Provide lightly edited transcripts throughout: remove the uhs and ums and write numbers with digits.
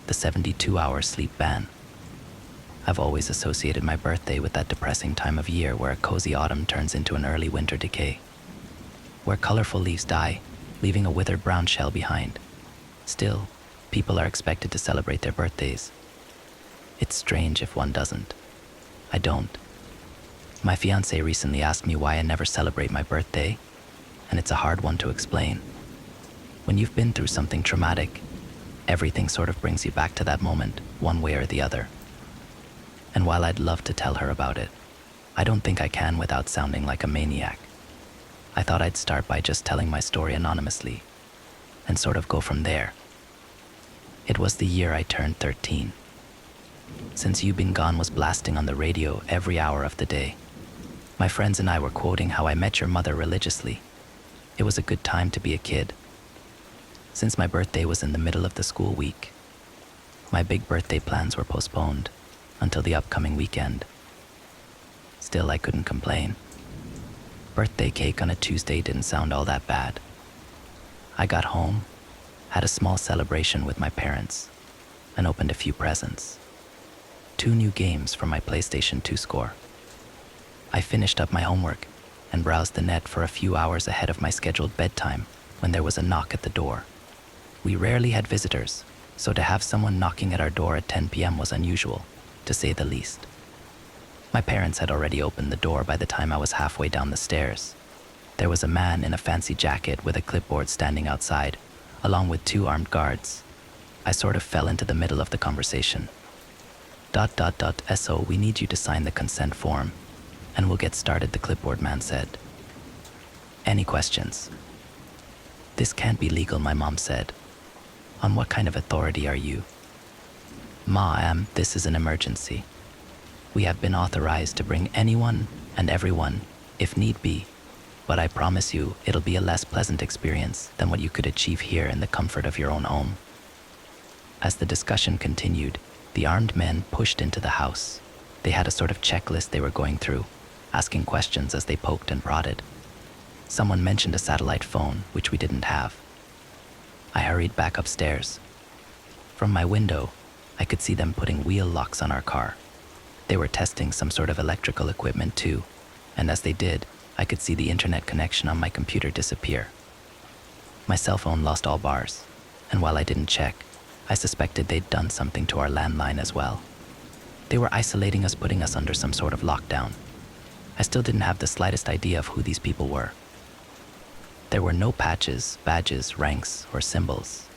the 72-hour sleep ban. I've always associated my birthday with that depressing time of year where a cozy autumn turns into an early winter decay, where colorful leaves die, leaving a withered brown shell behind. Still, people are expected to celebrate their birthdays. It's strange if one doesn't. I don't. My fiancé recently asked me why I never celebrate my birthday, and it's a hard one to explain. When you've been through something traumatic, everything sort of brings you back to that moment, one way or the other. And while I'd love to tell her about it, I don't think I can without sounding like a maniac. I thought I'd start by just telling my story anonymously, and sort of go from there. It was the year I turned 13. Since You Been Gone was blasting on the radio every hour of the day, my friends and I were quoting How I Met Your Mother religiously. It was a good time to be a kid. Since my birthday was in the middle of the school week, my big birthday plans were postponed until the upcoming weekend. Still, I couldn't complain. Birthday cake on a Tuesday didn't sound all that bad. I got home, had a small celebration with my parents, and opened a few presents. 2 new games for my PlayStation 2 score. I finished up my homework and browsed the net for a few hours ahead of my scheduled bedtime when there was a knock at the door. We rarely had visitors, so to have someone knocking at our door at 10 p.m. was unusual, to say the least. My parents had already opened the door by the time I was halfway down the stairs. There was a man in a fancy jacket with a clipboard standing outside, along with 2 armed guards. I sort of fell into the middle of the conversation. So we need you to sign the consent form, and we'll get started, the clipboard man said. Any questions? This can't be legal, my mom said. On what kind of authority are you? Ma, this is an emergency. We have been authorized to bring anyone and everyone, if need be, but I promise you it'll be a less pleasant experience than what you could achieve here in the comfort of your own home. As the discussion continued, the armed men pushed into the house. They had a sort of checklist they were going through, asking questions as they poked and prodded. Someone mentioned a satellite phone, which we didn't have. I hurried back upstairs. From my window, I could see them putting wheel locks on our car. They were testing some sort of electrical equipment too, and as they did, I could see the internet connection on my computer disappear. My cell phone lost all bars, and while I didn't check, I suspected they'd done something to our landline as well. They were isolating us, putting us under some sort of lockdown. I still didn't have the slightest idea of who these people were. There were no patches, badges, ranks, or symbols.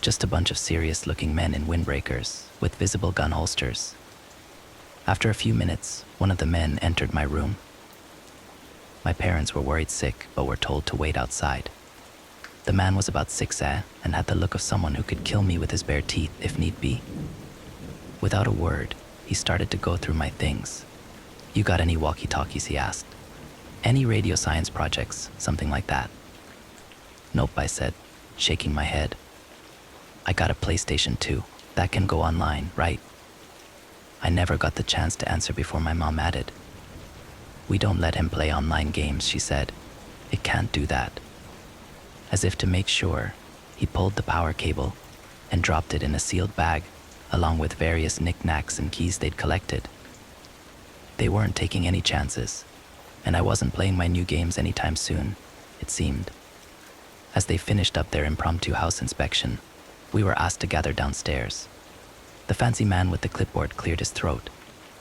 Just a bunch of serious-looking men in windbreakers with visible gun holsters. After a few minutes, one of the men entered my room. My parents were worried sick, but were told to wait outside. The man was about 6', and had the look of someone who could kill me with his bare teeth if need be. Without a word, he started to go through my things. You got any walkie-talkies, he asked. Any radio science projects, something like that. Nope, I said, shaking my head. I got a PlayStation 2. That can go online, right? I never got the chance to answer before my mom added. We don't let him play online games, she said. It can't do that. As if to make sure, he pulled the power cable and dropped it in a sealed bag, along with various knickknacks and keys they'd collected. They weren't taking any chances, and I wasn't playing my new games anytime soon, it seemed. As they finished up their impromptu house inspection, we were asked to gather downstairs. The fancy man with the clipboard cleared his throat,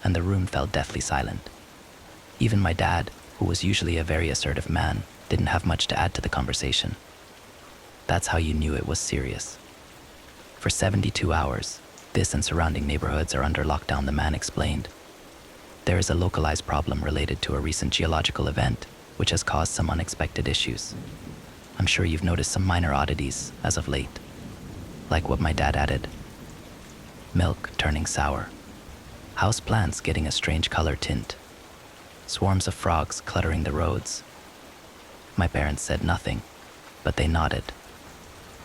and the room fell deathly silent. Even my dad, who was usually a very assertive man, didn't have much to add to the conversation. That's how you knew it was serious. For 72 hours, this and surrounding neighborhoods are under lockdown, the man explained. There is a localized problem related to a recent geological event, which has caused some unexpected issues. I'm sure you've noticed some minor oddities as of late. Like what my dad added. Milk turning sour. House plants getting a strange color tint. Swarms of frogs cluttering the roads. My parents said nothing, but they nodded.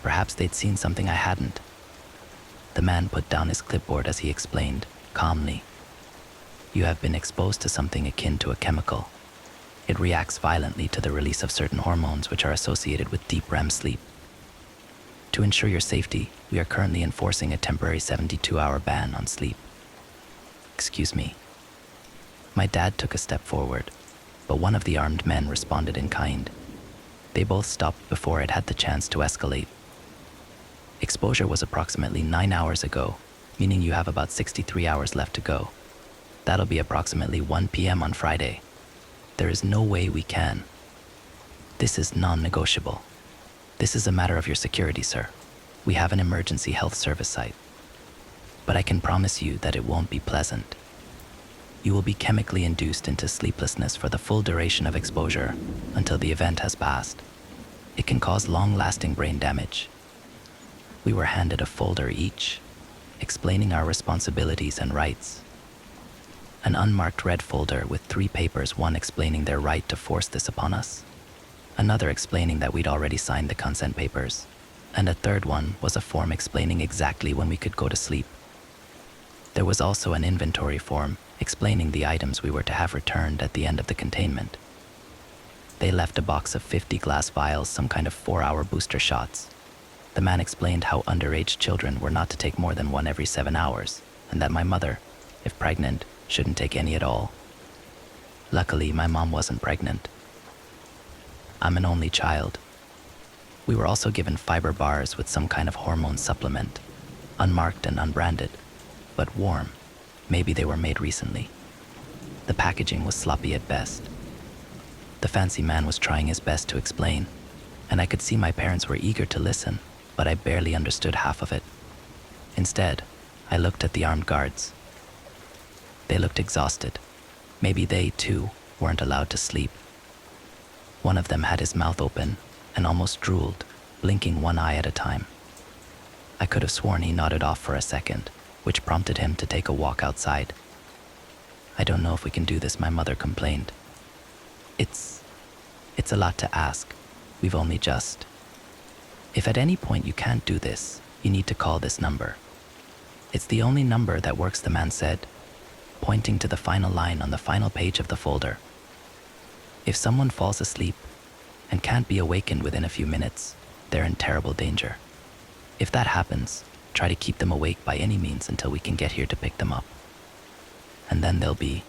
Perhaps they'd seen something I hadn't. The man put down his clipboard as he explained, calmly. You have been exposed to something akin to a chemical. It reacts violently to the release of certain hormones which are associated with deep REM sleep. To ensure your safety, we are currently enforcing a temporary 72-hour ban on sleep. Excuse me. My dad took a step forward, but one of the armed men responded in kind. They both stopped before it had the chance to escalate. Exposure was approximately 9 hours ago, meaning you have about 63 hours left to go. That'll be approximately 1 p.m. on Friday. There is no way we can. This is non-negotiable. This is a matter of your security, sir. We have an emergency health service site. But I can promise you that it won't be pleasant. You will be chemically induced into sleeplessness for the full duration of exposure until the event has passed. It can cause long-lasting brain damage. We were handed a folder each, explaining our responsibilities and rights. An unmarked red folder with 3 papers, one explaining their right to force this upon us, another explaining that we'd already signed the consent papers, and a third one was a form explaining exactly when we could go to sleep. There was also an inventory form explaining the items we were to have returned at the end of the containment. They left a box of 50 glass vials, some kind of 4-hour booster shots. The man explained how underage children were not to take more than one every 7 hours, and that my mother, if pregnant, shouldn't take any at all. Luckily, my mom wasn't pregnant. I'm an only child. We were also given fiber bars with some kind of hormone supplement, unmarked and unbranded, but warm. Maybe they were made recently. The packaging was sloppy at best. The fancy man was trying his best to explain, and I could see my parents were eager to listen, but I barely understood half of it. Instead, I looked at the armed guards. They looked exhausted. Maybe they, too, weren't allowed to sleep. One of them had his mouth open and almost drooled, blinking one eye at a time. I could have sworn he nodded off for a second, which prompted him to take a walk outside. I don't know if we can do this, my mother complained. It's a lot to ask. We've only just. If at any point you can't do this, you need to call this number. It's the only number that works, the man said, pointing to the final line on the final page of the folder. If someone falls asleep and can't be awakened within a few minutes, they're in terrible danger. If that happens, try to keep them awake by any means until we can get here to pick them up. And then they'll be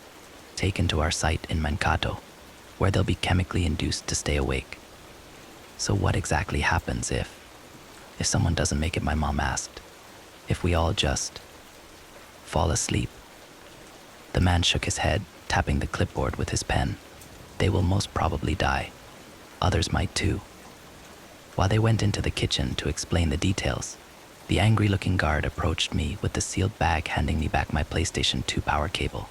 taken to our site in Mankato, where they'll be chemically induced to stay awake. So what exactly happens if someone doesn't make it, my mom asked. If we all just fall asleep? The man shook his head, tapping the clipboard with his pen. They will most probably die. Others might too. While they went into the kitchen to explain the details, the angry-looking guard approached me with the sealed bag, handing me back my PlayStation 2 power cable.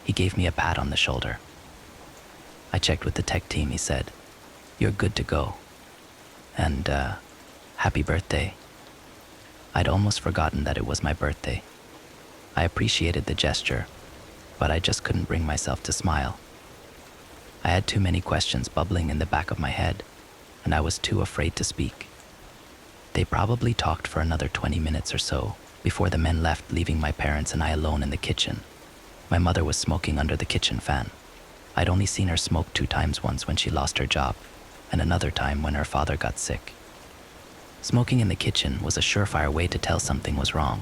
He gave me a pat on the shoulder. I checked with the tech team, he said. You're good to go. And, happy birthday. I'd almost forgotten that it was my birthday. I appreciated the gesture, but I just couldn't bring myself to smile. I had too many questions bubbling in the back of my head, and I was too afraid to speak. They probably talked for another 20 minutes or so before the men left, leaving my parents and I alone in the kitchen. My mother was smoking under the kitchen fan. I'd only seen her smoke 2 times, once when she lost her job, and another time when her father got sick. Smoking in the kitchen was a surefire way to tell something was wrong.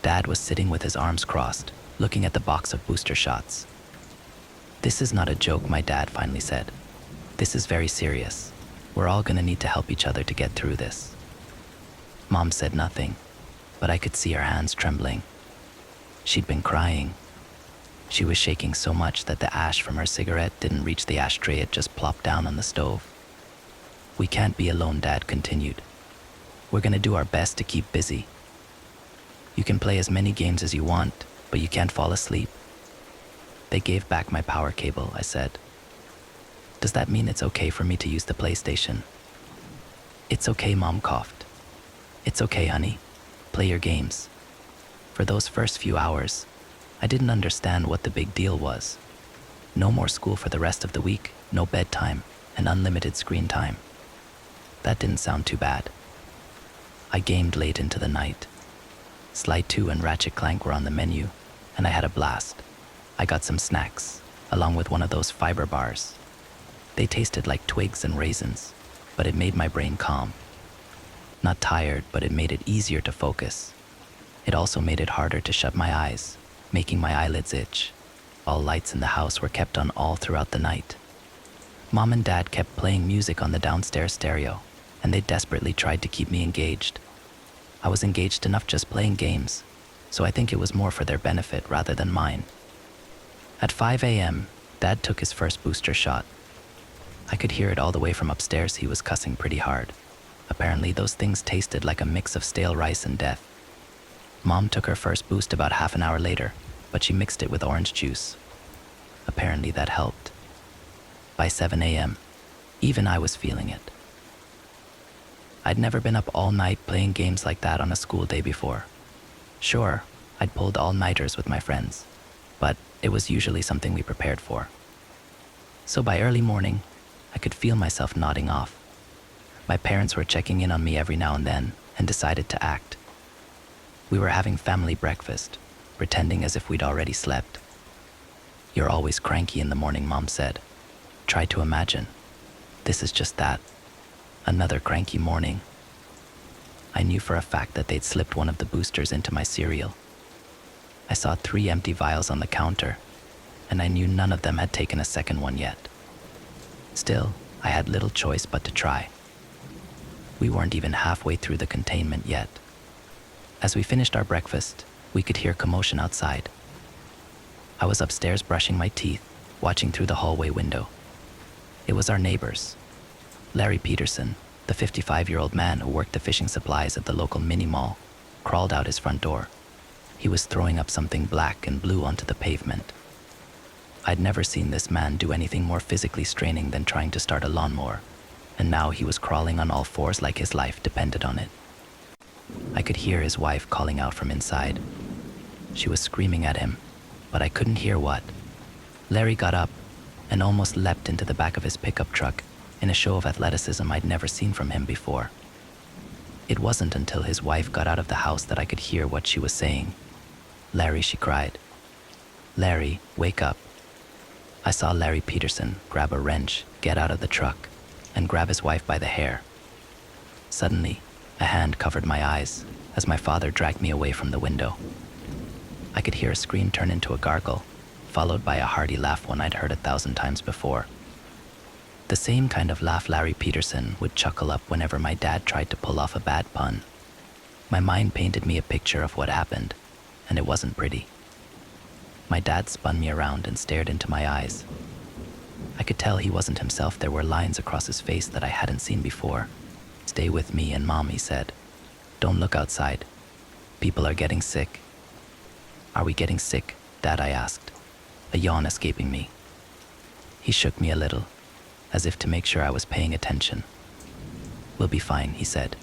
Dad was sitting with his arms crossed, looking at the box of booster shots. This is not a joke, my dad finally said. This is very serious. We're all gonna need to help each other to get through this. Mom said nothing, but I could see her hands trembling. She'd been crying. She was shaking so much that the ash from her cigarette didn't reach the ashtray, it just plopped down on the stove. We can't be alone, Dad continued. We're gonna do our best to keep busy. You can play as many games as you want, but you can't fall asleep. They gave back my power cable, I said. Does that mean it's okay for me to use the PlayStation? It's okay, Mom coughed. It's okay, honey. Play your games. For those first few hours, I didn't understand what the big deal was. No more school for the rest of the week, no bedtime, and unlimited screen time. That didn't sound too bad. I gamed late into the night. Sly 2 and Ratchet Clank were on the menu, and I had a blast. I got some snacks, along with one of those fiber bars. They tasted like twigs and raisins, but it made my brain calm. Not tired, but it made it easier to focus. It also made it harder to shut my eyes, making my eyelids itch. All lights in the house were kept on all throughout the night. Mom and Dad kept playing music on the downstairs stereo, and they desperately tried to keep me engaged. I was engaged enough just playing games, so I think it was more for their benefit rather than mine. At 5 a.m., Dad took his first booster shot. I could hear it all the way from upstairs. He was cussing pretty hard. Apparently those things tasted like a mix of stale rice and death. Mom took her first boost about half an hour later, but she mixed it with orange juice. Apparently that helped. By 7 a.m., even I was feeling it. I'd never been up all night playing games like that on a school day before. Sure, I'd pulled all-nighters with my friends, but it was usually something we prepared for. So by early morning, I could feel myself nodding off. My parents were checking in on me every now and then and decided to act. We were having family breakfast, pretending as if we'd already slept. "You're always cranky in the morning," Mom said. "Try to imagine. This is just that. Another cranky morning." I knew for a fact that they'd slipped one of the boosters into my cereal. I saw 3 empty vials on the counter, and I knew none of them had taken a second one yet. Still, I had little choice but to try. We weren't even halfway through the containment yet. As we finished our breakfast, we could hear commotion outside. I was upstairs brushing my teeth, watching through the hallway window. It was our neighbors. Larry Peterson, the 55-year-old man who worked the fishing supplies at the local mini-mall, crawled out his front door. He was throwing up something black and blue onto the pavement. I'd never seen this man do anything more physically straining than trying to start a lawnmower, and now he was crawling on all fours like his life depended on it. I could hear his wife calling out from inside. She was screaming at him, but I couldn't hear what. Larry got up and almost leapt into the back of his pickup truck in a show of athleticism I'd never seen from him before. It wasn't until his wife got out of the house that I could hear what she was saying. "Larry," she cried. "Larry, wake up." I saw Larry Peterson grab a wrench, get out of the truck, and grab his wife by the hair. Suddenly, a hand covered my eyes as my father dragged me away from the window. I could hear a scream turn into a gargle, followed by a hearty laugh one I'd heard 1,000 times before. The same kind of laugh Larry Peterson would chuckle up whenever my dad tried to pull off a bad pun. My mind painted me a picture of what happened, and it wasn't pretty. My dad spun me around and stared into my eyes. I could tell he wasn't himself. There were lines across his face that I hadn't seen before. "Stay with me and Mom," he said. "Don't look outside. People are getting sick." "Are we getting sick, Dad?" I asked, a yawn escaping me. He shook me a little, as if to make sure I was paying attention. "We'll be fine," he said.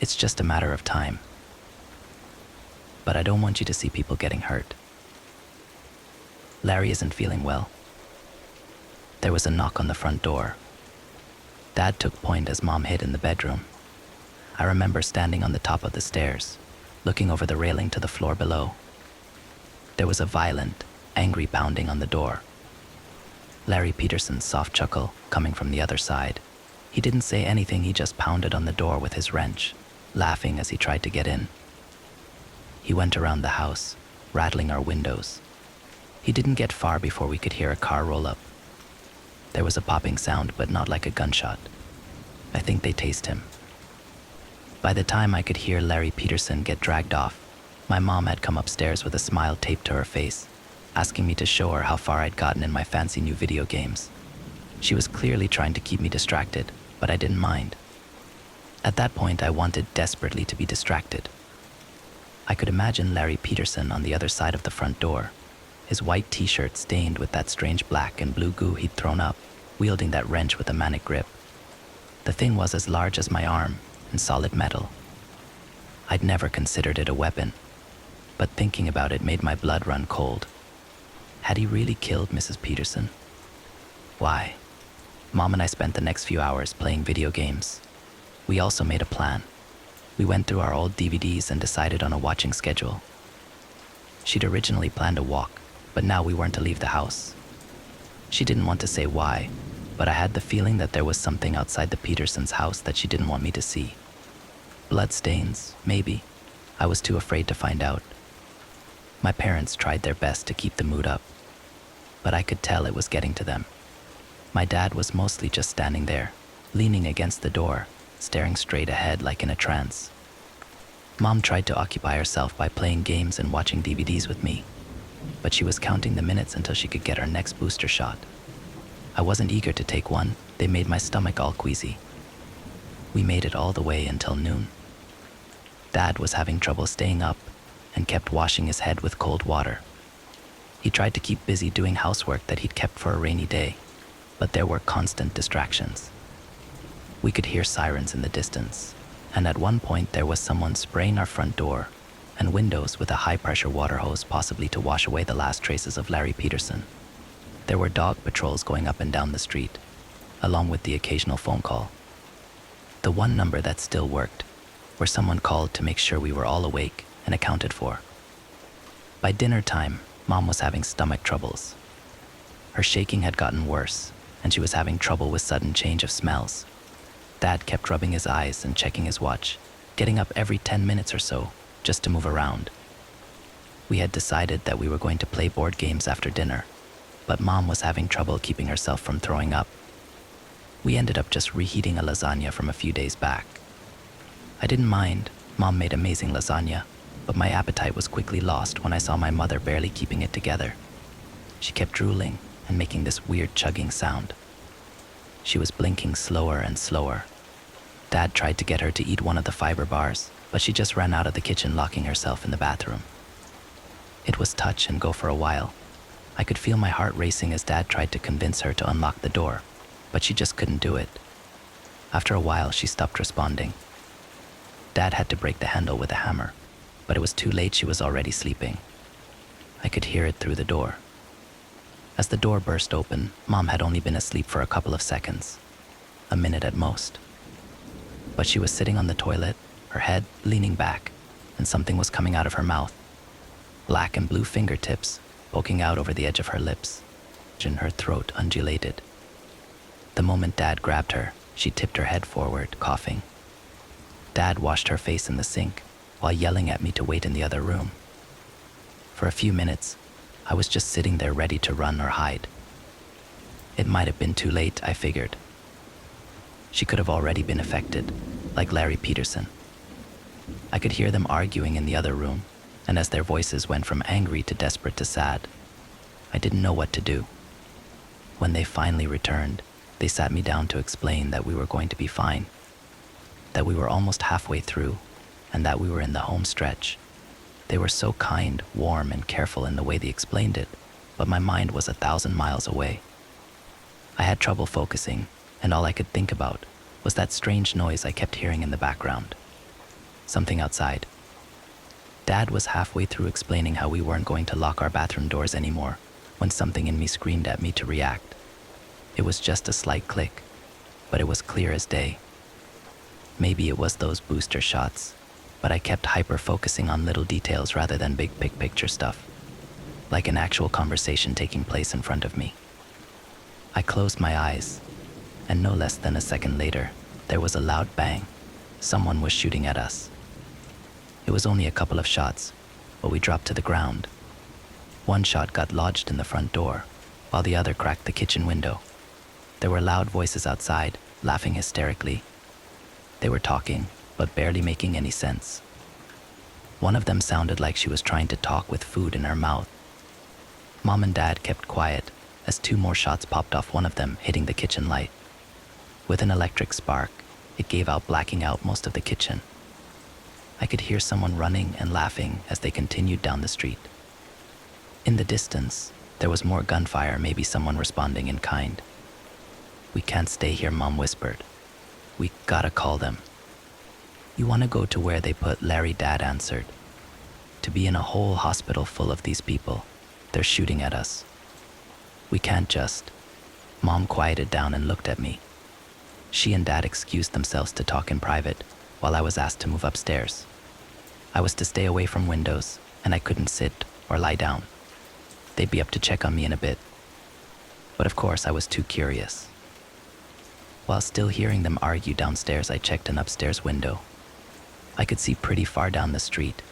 "It's just a matter of time. But I don't want you to see people getting hurt. Larry isn't feeling well." There was a knock on the front door. Dad took point as Mom hid in the bedroom. I remember standing on the top of the stairs, looking over the railing to the floor below. There was a violent, angry pounding on the door. Larry Peterson's soft chuckle coming from the other side. He didn't say anything, he just pounded on the door with his wrench, laughing as he tried to get in. He went around the house, rattling our windows. He didn't get far before we could hear a car roll up. There was a popping sound, but not like a gunshot. I think they tased him. By the time I could hear Larry Peterson get dragged off, my mom had come upstairs with a smile taped to her face, asking me to show her how far I'd gotten in my fancy new video games. She was clearly trying to keep me distracted, but I didn't mind. At that point, I wanted desperately to be distracted. I could imagine Larry Peterson on the other side of the front door, his white t-shirt stained with that strange black and blue goo he'd thrown up, wielding that wrench with a manic grip. The thing was as large as my arm and solid metal. I'd never considered it a weapon, but thinking about it made my blood run cold. Had he really killed Mrs. Peterson? Why? Mom and I spent the next few hours playing video games. We also made a plan. We went through our old DVDs and decided on a watching schedule. She'd originally planned a walk, but now we weren't to leave the house. She didn't want to say why, but I had the feeling that there was something outside the Petersons' house that she didn't want me to see. Bloodstains, maybe. I was too afraid to find out. My parents tried their best to keep the mood up, but I could tell it was getting to them. My dad was mostly just standing there, leaning against the door, staring straight ahead like in a trance. Mom tried to occupy herself by playing games and watching DVDs with me, but she was counting the minutes until she could get her next booster shot. I wasn't eager to take one. They made my stomach all queasy. We made it all the way until noon. Dad was having trouble staying up and kept washing his head with cold water. He tried to keep busy doing housework that he'd kept for a rainy day, but there were constant distractions. We could hear sirens in the distance, and at one point there was someone spraying our front door and windows with a high-pressure water hose, possibly to wash away the last traces of Larry Peterson. There were dog patrols going up and down the street, along with the occasional phone call. The one number that still worked, where someone called to make sure we were all awake and accounted for. By dinner time, Mom was having stomach troubles. Her shaking had gotten worse, and she was having trouble with sudden change of smells. Dad kept rubbing his eyes and checking his watch, getting up every 10 minutes or so, just to move around. We had decided that we were going to play board games after dinner, but Mom was having trouble keeping herself from throwing up. We ended up just reheating a lasagna from a few days back. I didn't mind. Mom made amazing lasagna, but my appetite was quickly lost when I saw my mother barely keeping it together. She kept drooling and making this weird chugging sound. She was blinking slower and slower. Dad tried to get her to eat one of the fiber bars, but she just ran out of the kitchen, locking herself in the bathroom. It was touch and go for a while. I could feel my heart racing as Dad tried to convince her to unlock the door, but she just couldn't do it. After a while, she stopped responding. Dad had to break the handle with a hammer, but it was too late. She was already sleeping. I could hear it through the door. As the door burst open, Mom had only been asleep for a couple of seconds, a minute at most. But she was sitting on the toilet, her head leaning back, and something was coming out of her mouth. Black and blue fingertips poking out over the edge of her lips, and her throat undulated. The moment Dad grabbed her, she tipped her head forward, coughing. Dad washed her face in the sink while yelling at me to wait in the other room. For a few minutes, I was just sitting there ready to run or hide. It might have been too late, I figured. She could have already been affected, like Larry Peterson. I could hear them arguing in the other room, and as their voices went from angry to desperate to sad, I didn't know what to do. When they finally returned, they sat me down to explain that we were going to be fine, that we were almost halfway through, and that we were in the home stretch. They were so kind, warm, and careful in the way they explained it, but my mind was 1,000 miles away. I had trouble focusing, and all I could think about was that strange noise I kept hearing in the background. Something outside. Dad was halfway through explaining how we weren't going to lock our bathroom doors anymore when something in me screamed at me to react. It was just a slight click, but it was clear as day. Maybe it was those booster shots, but I kept hyper-focusing on little details rather than big picture stuff, like an actual conversation taking place in front of me. I closed my eyes, and no less than a second later, there was a loud bang. Someone was shooting at us. It was only a couple of shots, but we dropped to the ground. One shot got lodged in the front door, while the other cracked the kitchen window. There were loud voices outside, laughing hysterically. They were talking, but barely making any sense. One of them sounded like she was trying to talk with food in her mouth. Mom and Dad kept quiet as 2 more shots popped off, one of them hitting the kitchen light. With an electric spark, it gave out, blacking out most of the kitchen. I could hear someone running and laughing as they continued down the street. In the distance, there was more gunfire, maybe someone responding in kind. "We can't stay here," Mom whispered. "We gotta call them." "You wanna go to where they put Larry?" Dad answered. "To be in a whole hospital full of these people. They're shooting at us. We can't just..." Mom quieted down and looked at me. She and Dad excused themselves to talk in private while I was asked to move upstairs. I was to stay away from windows, and I couldn't sit or lie down. They'd be up to check on me in a bit. But of course I was too curious. While still hearing them argue downstairs, I checked an upstairs window. I could see pretty far down the street,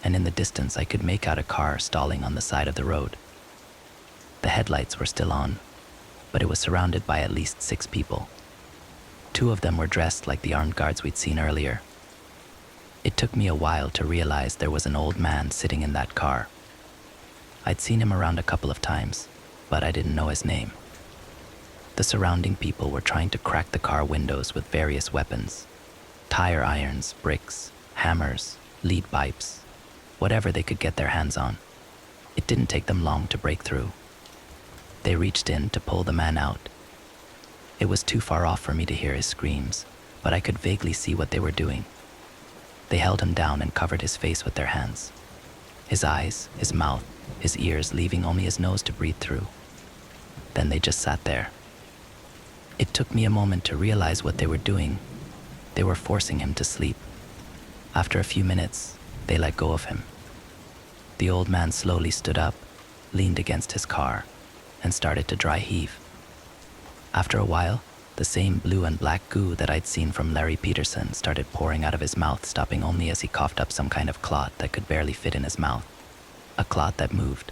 and in the distance I could make out a car stalling on the side of the road. The headlights were still on, but it was surrounded by at least 6 people. 2 of them were dressed like the armed guards we'd seen earlier. It took me a while to realize there was an old man sitting in that car. I'd seen him around a couple of times, but I didn't know his name. The surrounding people were trying to crack the car windows with various weapons: tire irons, bricks, hammers, lead pipes, whatever they could get their hands on. It didn't take them long to break through. They reached in to pull the man out. It was too far off for me to hear his screams, but I could vaguely see what they were doing. They held him down and covered his face with their hands. His eyes, his mouth, his ears, leaving only his nose to breathe through. Then they just sat there. It took me a moment to realize what they were doing. They were forcing him to sleep. After a few minutes, they let go of him. The old man slowly stood up, leaned against his car, and started to dry heave. After a while, the same blue and black goo that I'd seen from Larry Peterson started pouring out of his mouth, stopping only as he coughed up some kind of clot that could barely fit in his mouth. A clot that moved.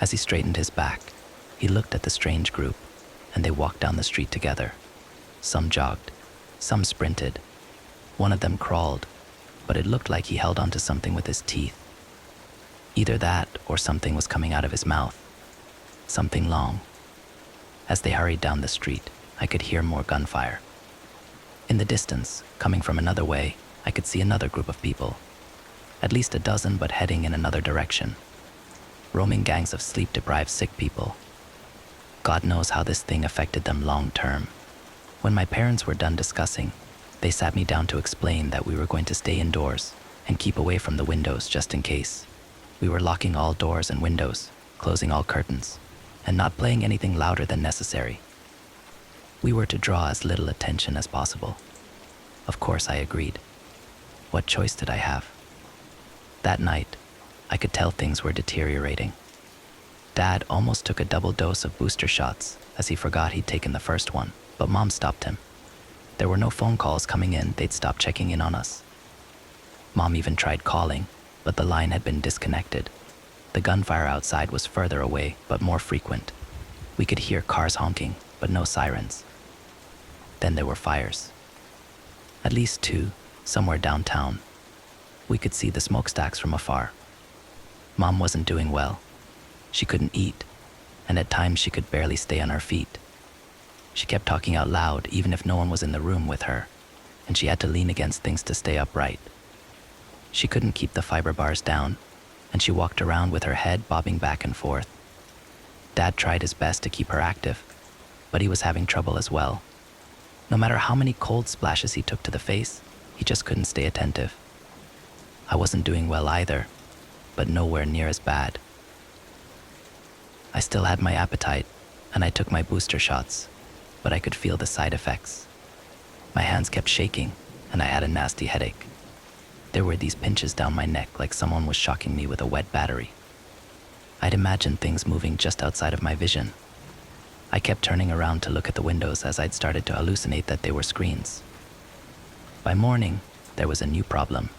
As he straightened his back, he looked at the strange group, and they walked down the street together. Some jogged, some sprinted. One of them crawled, but it looked like he held onto something with his teeth. Either that or something was coming out of his mouth. Something long. As they hurried down the street, I could hear more gunfire. In the distance, coming from another way, I could see another group of people. At least a dozen, but heading in another direction. Roaming gangs of sleep-deprived sick people. God knows how this thing affected them long term. When my parents were done discussing, they sat me down to explain that we were going to stay indoors and keep away from the windows just in case. We were locking all doors and windows, closing all curtains, and not playing anything louder than necessary. We were to draw as little attention as possible. Of course, I agreed. What choice did I have? That night, I could tell things were deteriorating. Dad almost took a double dose of booster shots as he forgot he'd taken the first one, but Mom stopped him. There were no phone calls coming in, they'd stopped checking in on us. Mom even tried calling, but the line had been disconnected. The gunfire outside was further away, but more frequent. We could hear cars honking, but no sirens. Then there were fires. At least 2, somewhere downtown. We could see the smokestacks from afar. Mom wasn't doing well. She couldn't eat, and at times she could barely stay on her feet. She kept talking out loud even if no one was in the room with her, and she had to lean against things to stay upright. She couldn't keep the fiber bars down, and she walked around with her head bobbing back and forth. Dad tried his best to keep her active, but he was having trouble as well. No matter how many cold splashes he took to the face, he just couldn't stay attentive. I wasn't doing well either, but nowhere near as bad. I still had my appetite, and I took my booster shots, but I could feel the side effects. My hands kept shaking, and I had a nasty headache. There were these pinches down my neck like someone was shocking me with a wet battery. I'd imagined things moving just outside of my vision. I kept turning around to look at the windows as I'd started to hallucinate that they were screens. By morning, there was a new problem.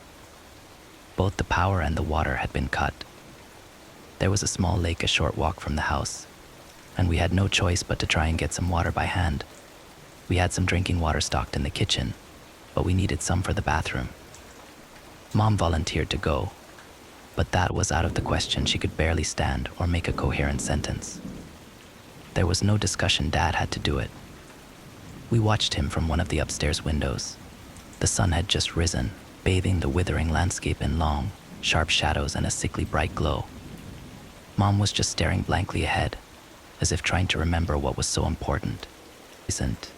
Both the power and the water had been cut. There was a small lake a short walk from the house, and we had no choice but to try and get some water by hand. We had some drinking water stocked in the kitchen, but we needed some for the bathroom. Mom volunteered to go, but that was out of the question. She could barely stand or make a coherent sentence. There was no discussion. Dad had to do it. We watched him from one of the upstairs windows. The sun had just risen, bathing the withering landscape in long, sharp shadows and a sickly bright glow. Mom was just staring blankly ahead, as if trying to remember what was so important. Isn't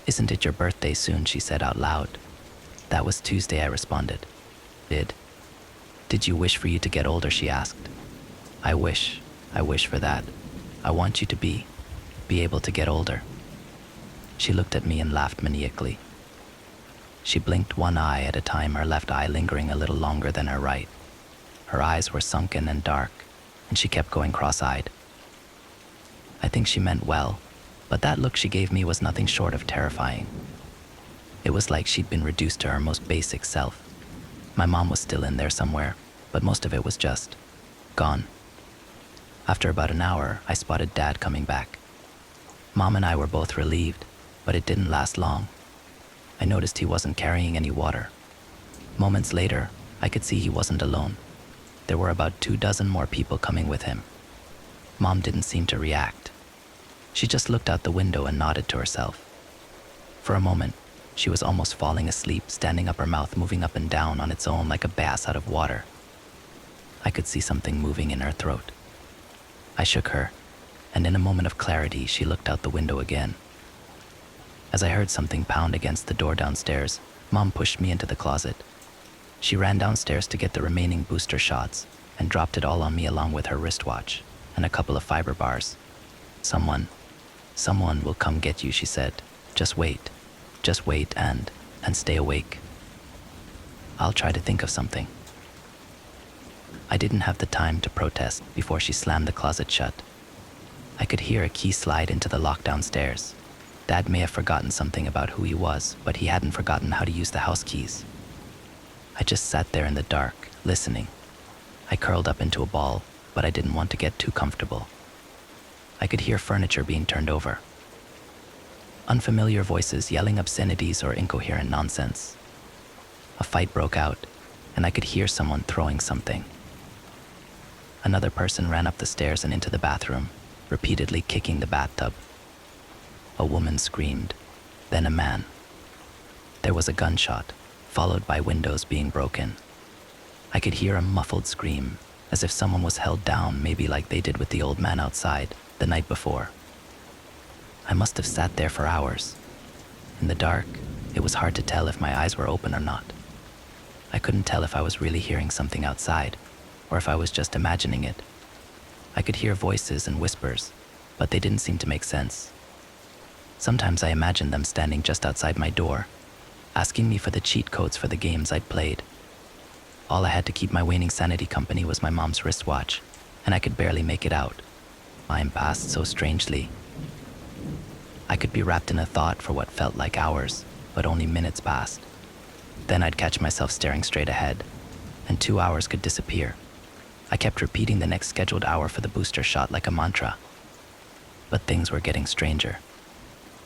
it your birthday soon?" she said out loud. "That was Tuesday," I responded. Did you wish for you to get older?" she asked. I wish for that. I want you to be able to get older." She looked at me and laughed maniacally. She blinked one eye at a time, her left eye lingering a little longer than her right. Her eyes were sunken and dark, and she kept going cross-eyed. I think she meant well, but that look she gave me was nothing short of terrifying. It was like she'd been reduced to her most basic self. My mom was still in there somewhere, but most of it was just gone. After about an hour, I spotted Dad coming back. Mom and I were both relieved, but it didn't last long. I noticed he wasn't carrying any water. Moments later, I could see he wasn't alone. There were about 24 more people coming with him. Mom didn't seem to react. She just looked out the window and nodded to herself. For a moment, she was almost falling asleep, standing up, her mouth moving up and down on its own like a bass out of water. I could see something moving in her throat. I shook her, and in a moment of clarity, she looked out the window again. As I heard something pound against the door downstairs, Mom pushed me into the closet. She ran downstairs to get the remaining booster shots and dropped it all on me along with her wristwatch and a couple of fiber bars. Someone will come get you, she said. Just wait and stay awake. I'll try to think of something. I didn't have the time to protest before she slammed the closet shut. I could hear a key slide into the lock downstairs. Dad may have forgotten something about who he was, but he hadn't forgotten how to use the house keys. I just sat there in the dark, listening. I curled up into a ball, but I didn't want to get too comfortable. I could hear furniture being turned over. Unfamiliar voices yelling obscenities or incoherent nonsense. A fight broke out, and I could hear someone throwing something. Another person ran up the stairs and into the bathroom, repeatedly kicking the bathtub. A woman screamed, then a man. There was a gunshot, followed by windows being broken. I could hear a muffled scream, as if someone was held down, maybe like they did with the old man outside the night before. I must have sat there for hours. In the dark, it was hard to tell if my eyes were open or not. I couldn't tell if I was really hearing something outside, or if I was just imagining it. I could hear voices and whispers, but they didn't seem to make sense. Sometimes I imagined them standing just outside my door, asking me for the cheat codes for the games I'd played. All I had to keep my waning sanity company was my mom's wristwatch, and I could barely make it out. Time passed so strangely. I could be wrapped in a thought for what felt like hours, but only minutes passed. Then I'd catch myself staring straight ahead, and 2 hours could disappear. I kept repeating the next scheduled hour for the booster shot like a mantra. But things were getting stranger.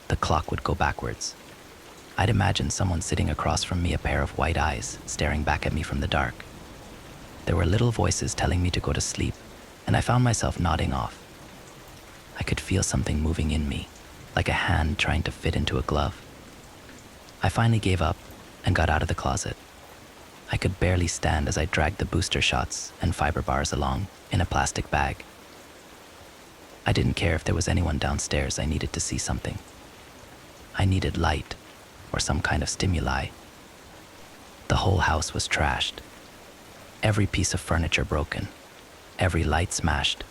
The clock would go backwards. I'd imagine someone sitting across from me, a pair of white eyes, staring back at me from the dark. There were little voices telling me to go to sleep, and I found myself nodding off. I could feel something moving in me, like a hand trying to fit into a glove. I finally gave up and got out of the closet. I could barely stand as I dragged the booster shots and fiber bars along in a plastic bag. I didn't care if there was anyone downstairs. I needed to see something. I needed light or some kind of stimuli. The whole house was trashed. Every piece of furniture broken, every light smashed.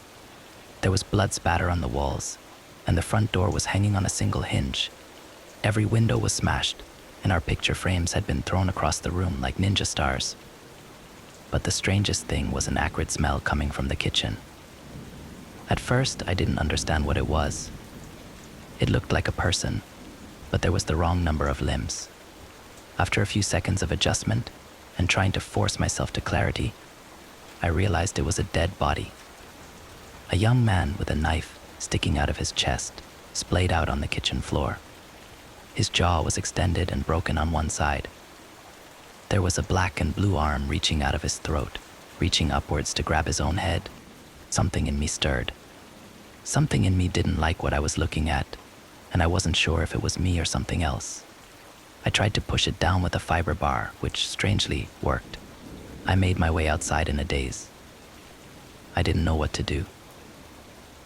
There was blood spatter on the walls, and the front door was hanging on a single hinge. Every window was smashed, and our picture frames had been thrown across the room like ninja stars. But the strangest thing was an acrid smell coming from the kitchen. At first, I didn't understand what it was. It looked like a person, but there was the wrong number of limbs. After a few seconds of adjustment and trying to force myself to clarity, I realized it was a dead body. A young man with a knife sticking out of his chest, splayed out on the kitchen floor. His jaw was extended and broken on one side. There was a black and blue arm reaching out of his throat, reaching upwards to grab his own head. Something in me stirred. Something in me didn't like what I was looking at, and I wasn't sure if it was me or something else. I tried to push it down with a fiber bar, which strangely worked. I made my way outside in a daze. I didn't know what to do.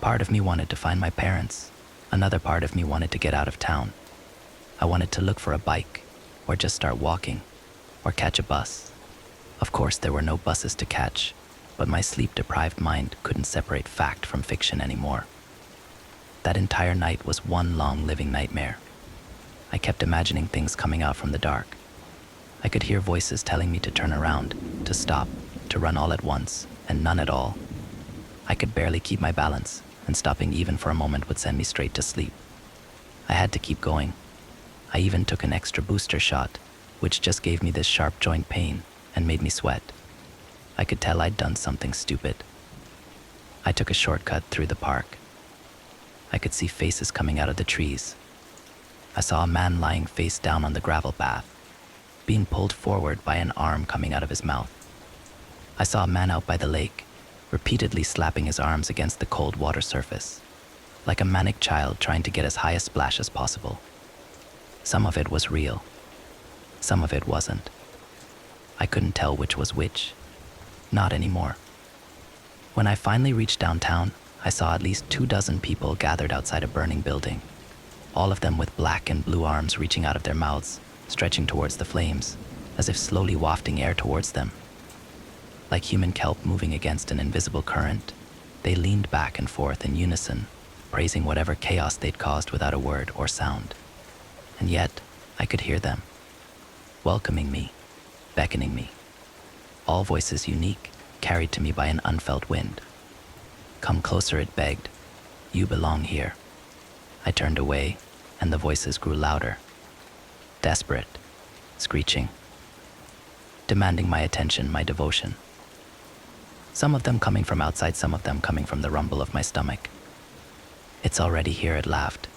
Part of me wanted to find my parents. Another part of me wanted to get out of town. I wanted to look for a bike, or just start walking, or catch a bus. Of course, there were no buses to catch, but my sleep-deprived mind couldn't separate fact from fiction anymore. That entire night was one long living nightmare. I kept imagining things coming out from the dark. I could hear voices telling me to turn around, to stop, to run all at once, and none at all. I could barely keep my balance, and stopping even for a moment would send me straight to sleep. I had to keep going. I even took an extra booster shot, which just gave me this sharp joint pain and made me sweat. I could tell I'd done something stupid. I took a shortcut through the park. I could see faces coming out of the trees. I saw a man lying face down on the gravel path, being pulled forward by an arm coming out of his mouth. I saw a man out by the lake, repeatedly slapping his arms against the cold water surface, like a manic child trying to get as high a splash as possible. Some of it was real. Some of it wasn't. I couldn't tell which was which. Not anymore. When I finally reached downtown, I saw at least 24 people gathered outside a burning building, all of them with black and blue arms reaching out of their mouths, stretching towards the flames, as if slowly wafting air towards them. Like human kelp moving against an invisible current, they leaned back and forth in unison, praising whatever chaos they'd caused without a word or sound. And yet, I could hear them, welcoming me, beckoning me. All voices unique, carried to me by an unfelt wind. Come closer, it begged. You belong here. I turned away, and the voices grew louder. Desperate, screeching, demanding my attention, my devotion. Some of them coming from outside, some of them coming from the rumble of my stomach. It's already here, it laughed.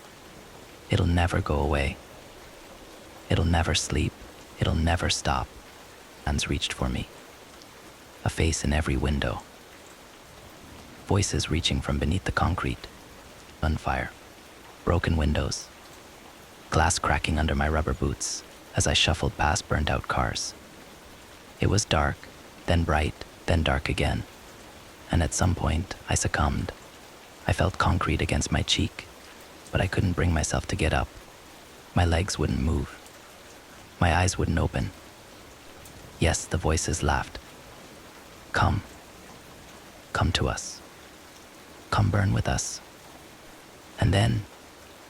It'll never go away. It'll never sleep. It'll never stop. Hands reached for me. A face in every window. Voices reaching from beneath the concrete. Gunfire. Broken windows. Glass cracking under my rubber boots as I shuffled past burnt-out cars. It was dark, then bright, then dark again. And at some point, I succumbed. I felt concrete against my cheek, but I couldn't bring myself to get up. My legs wouldn't move. My eyes wouldn't open. Yes, the voices laughed. Come. Come to us. Come burn with us. And then,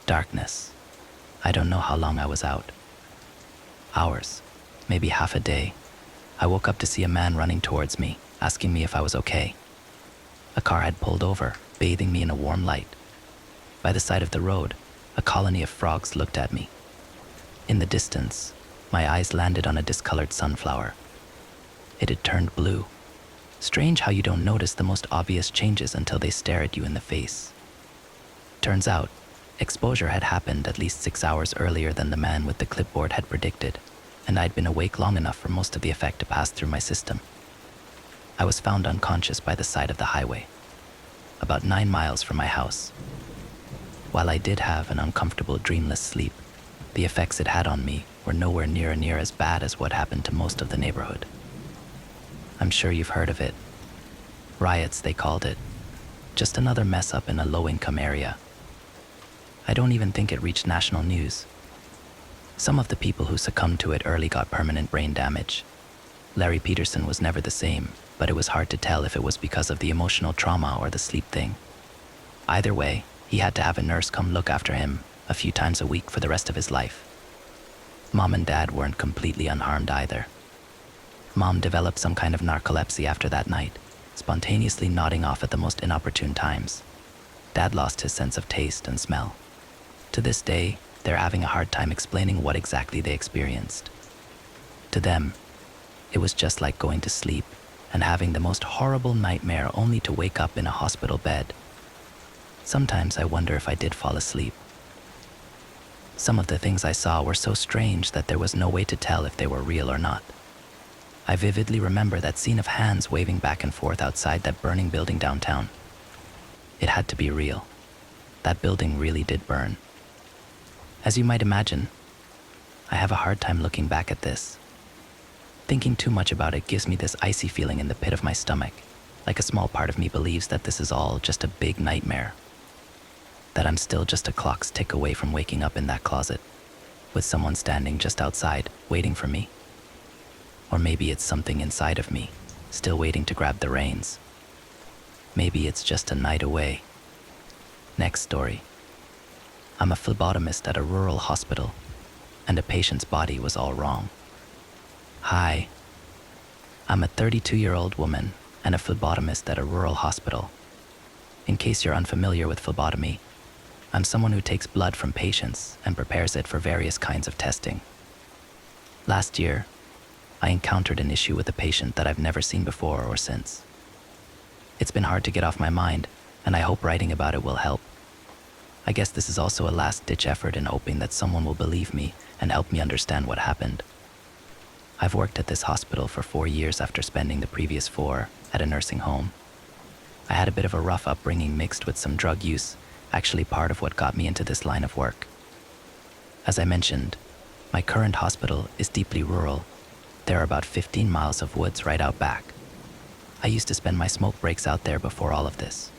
darkness. I don't know how long I was out. Hours, maybe half a day. I woke up to see a man running towards me, asking me if I was okay. A car had pulled over, bathing me in a warm light. By the side of the road, a colony of frogs looked at me. In the distance, my eyes landed on a discolored sunflower. It had turned blue. Strange how you don't notice the most obvious changes until they stare at you in the face. Turns out, exposure had happened at least 6 hours earlier than the man with the clipboard had predicted, and I'd been awake long enough for most of the effect to pass through my system. I was found unconscious by the side of the highway, about 9 miles from my house. While I did have an uncomfortable, dreamless sleep, the effects it had on me were nowhere near as bad as what happened to most of the neighborhood. I'm sure you've heard of it. Riots, they called it. Just another mess up in a low-income area. I don't even think it reached national news. Some of the people who succumbed to it early got permanent brain damage. Larry Peterson was never the same, but it was hard to tell if it was because of the emotional trauma or the sleep thing. Either way, he had to have a nurse come look after him a few times a week for the rest of his life. Mom and Dad weren't completely unharmed either. Mom developed some kind of narcolepsy after that night, spontaneously nodding off at the most inopportune times. Dad lost his sense of taste and smell. To this day, they're having a hard time explaining what exactly they experienced. To them, it was just like going to sleep and having the most horrible nightmare only to wake up in a hospital bed. Sometimes I wonder if I did fall asleep. Some of the things I saw were so strange that there was no way to tell if they were real or not. I vividly remember that scene of hands waving back and forth outside that burning building downtown. It had to be real. That building really did burn. As you might imagine, I have a hard time looking back at this. Thinking too much about it gives me this icy feeling in the pit of my stomach, like a small part of me believes that this is all just a big nightmare. That I'm still just a clock's tick away from waking up in that closet, with someone standing just outside, waiting for me. Or maybe it's something inside of me, still waiting to grab the reins. Maybe it's just a night away. Next story. I'm a phlebotomist at a rural hospital, and a patient's body was all wrong. Hi. I'm a 32-year-old woman and a phlebotomist at a rural hospital. In case you're unfamiliar with phlebotomy, I'm someone who takes blood from patients and prepares it for various kinds of testing. Last year, I encountered an issue with a patient that I've never seen before or since. It's been hard to get off my mind, and I hope writing about it will help. I guess this is also a last-ditch effort in hoping that someone will believe me and help me understand what happened. I've worked at this hospital for 4 years after spending the previous 4 at a nursing home. I had a bit of a rough upbringing mixed with some drug use, actually part of what got me into this line of work. As I mentioned, my current hospital is deeply rural. There are about 15 miles of woods right out back. I used to spend my smoke breaks out there before all of this.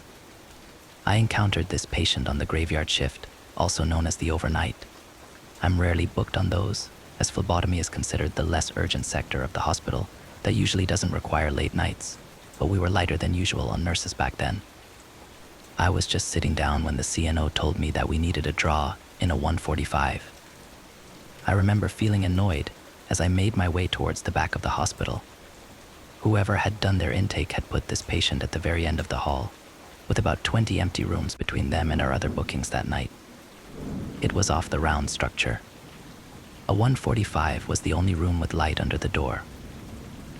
I encountered this patient on the graveyard shift, also known as the overnight. I'm rarely booked on those, as phlebotomy is considered the less urgent sector of the hospital that usually doesn't require late nights, but we were lighter than usual on nurses back then. I was just sitting down when the CNO told me that we needed a draw in a 145. I remember feeling annoyed as I made my way towards the back of the hospital. Whoever had done their intake had put this patient at the very end of the hall, with about 20 empty rooms between them and our other bookings that night. It was off the round structure. A 145 was the only room with light under the door.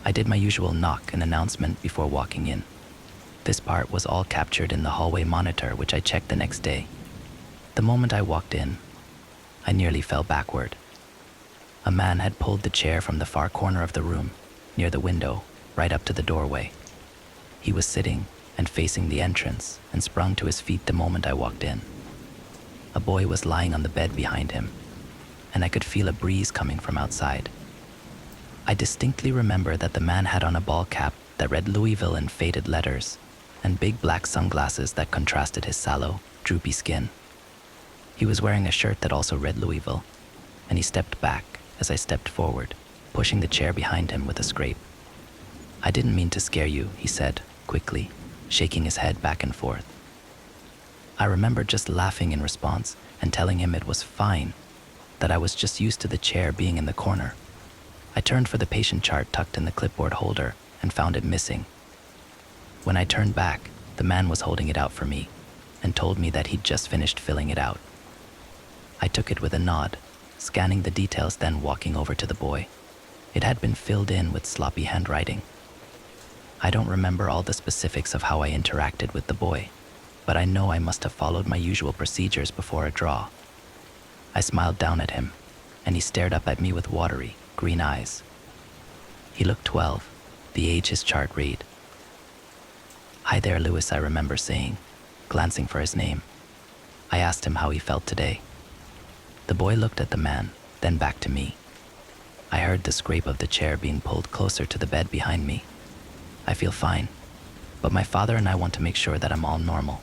I did my usual knock and announcement before walking in. This part was all captured in the hallway monitor, which I checked the next day. The moment I walked in, I nearly fell backward. A man had pulled the chair from the far corner of the room, near the window, right up to the doorway. He was sitting and facing the entrance and sprung to his feet the moment I walked in. A boy was lying on the bed behind him, and I could feel a breeze coming from outside. I distinctly remember that the man had on a ball cap that read Louisville in faded letters, and big black sunglasses that contrasted his sallow, droopy skin. He was wearing a shirt that also read Louisville, and he stepped back as I stepped forward, pushing the chair behind him with a scrape. "I didn't mean to scare you," he said, quickly, shaking his head back and forth. I remember just laughing in response and telling him it was fine, that I was just used to the chair being in the corner. I turned for the patient chart tucked in the clipboard holder and found it missing. When I turned back, the man was holding it out for me and told me that he'd just finished filling it out. I took it with a nod, scanning the details, then walking over to the boy. It had been filled in with sloppy handwriting. I don't remember all the specifics of how I interacted with the boy, but I know I must have followed my usual procedures before a draw. I smiled down at him, and he stared up at me with watery, green eyes. He looked 12, the age his chart read. "Hi there, Lewis," I remember saying, glancing for his name. I asked him how he felt today. The boy looked at the man, then back to me. I heard the scrape of the chair being pulled closer to the bed behind me. "I feel fine, but my father and I want to make sure that I'm all normal.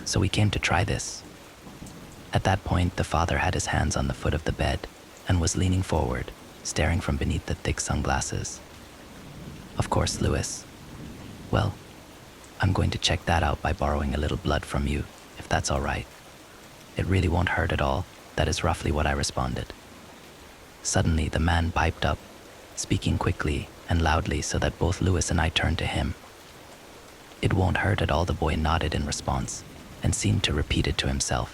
So we came to try this." At that point, the father had his hands on the foot of the bed and was leaning forward, staring from beneath the thick sunglasses. "Of course, Lewis. Well, I'm going to check that out by borrowing a little blood from you, if that's all right. It really won't hurt at all." That is roughly what I responded. Suddenly, the man piped up, speaking quickly and loudly so that both Lewis and I turned to him. "It won't hurt at all," the boy nodded in response and seemed to repeat it to himself.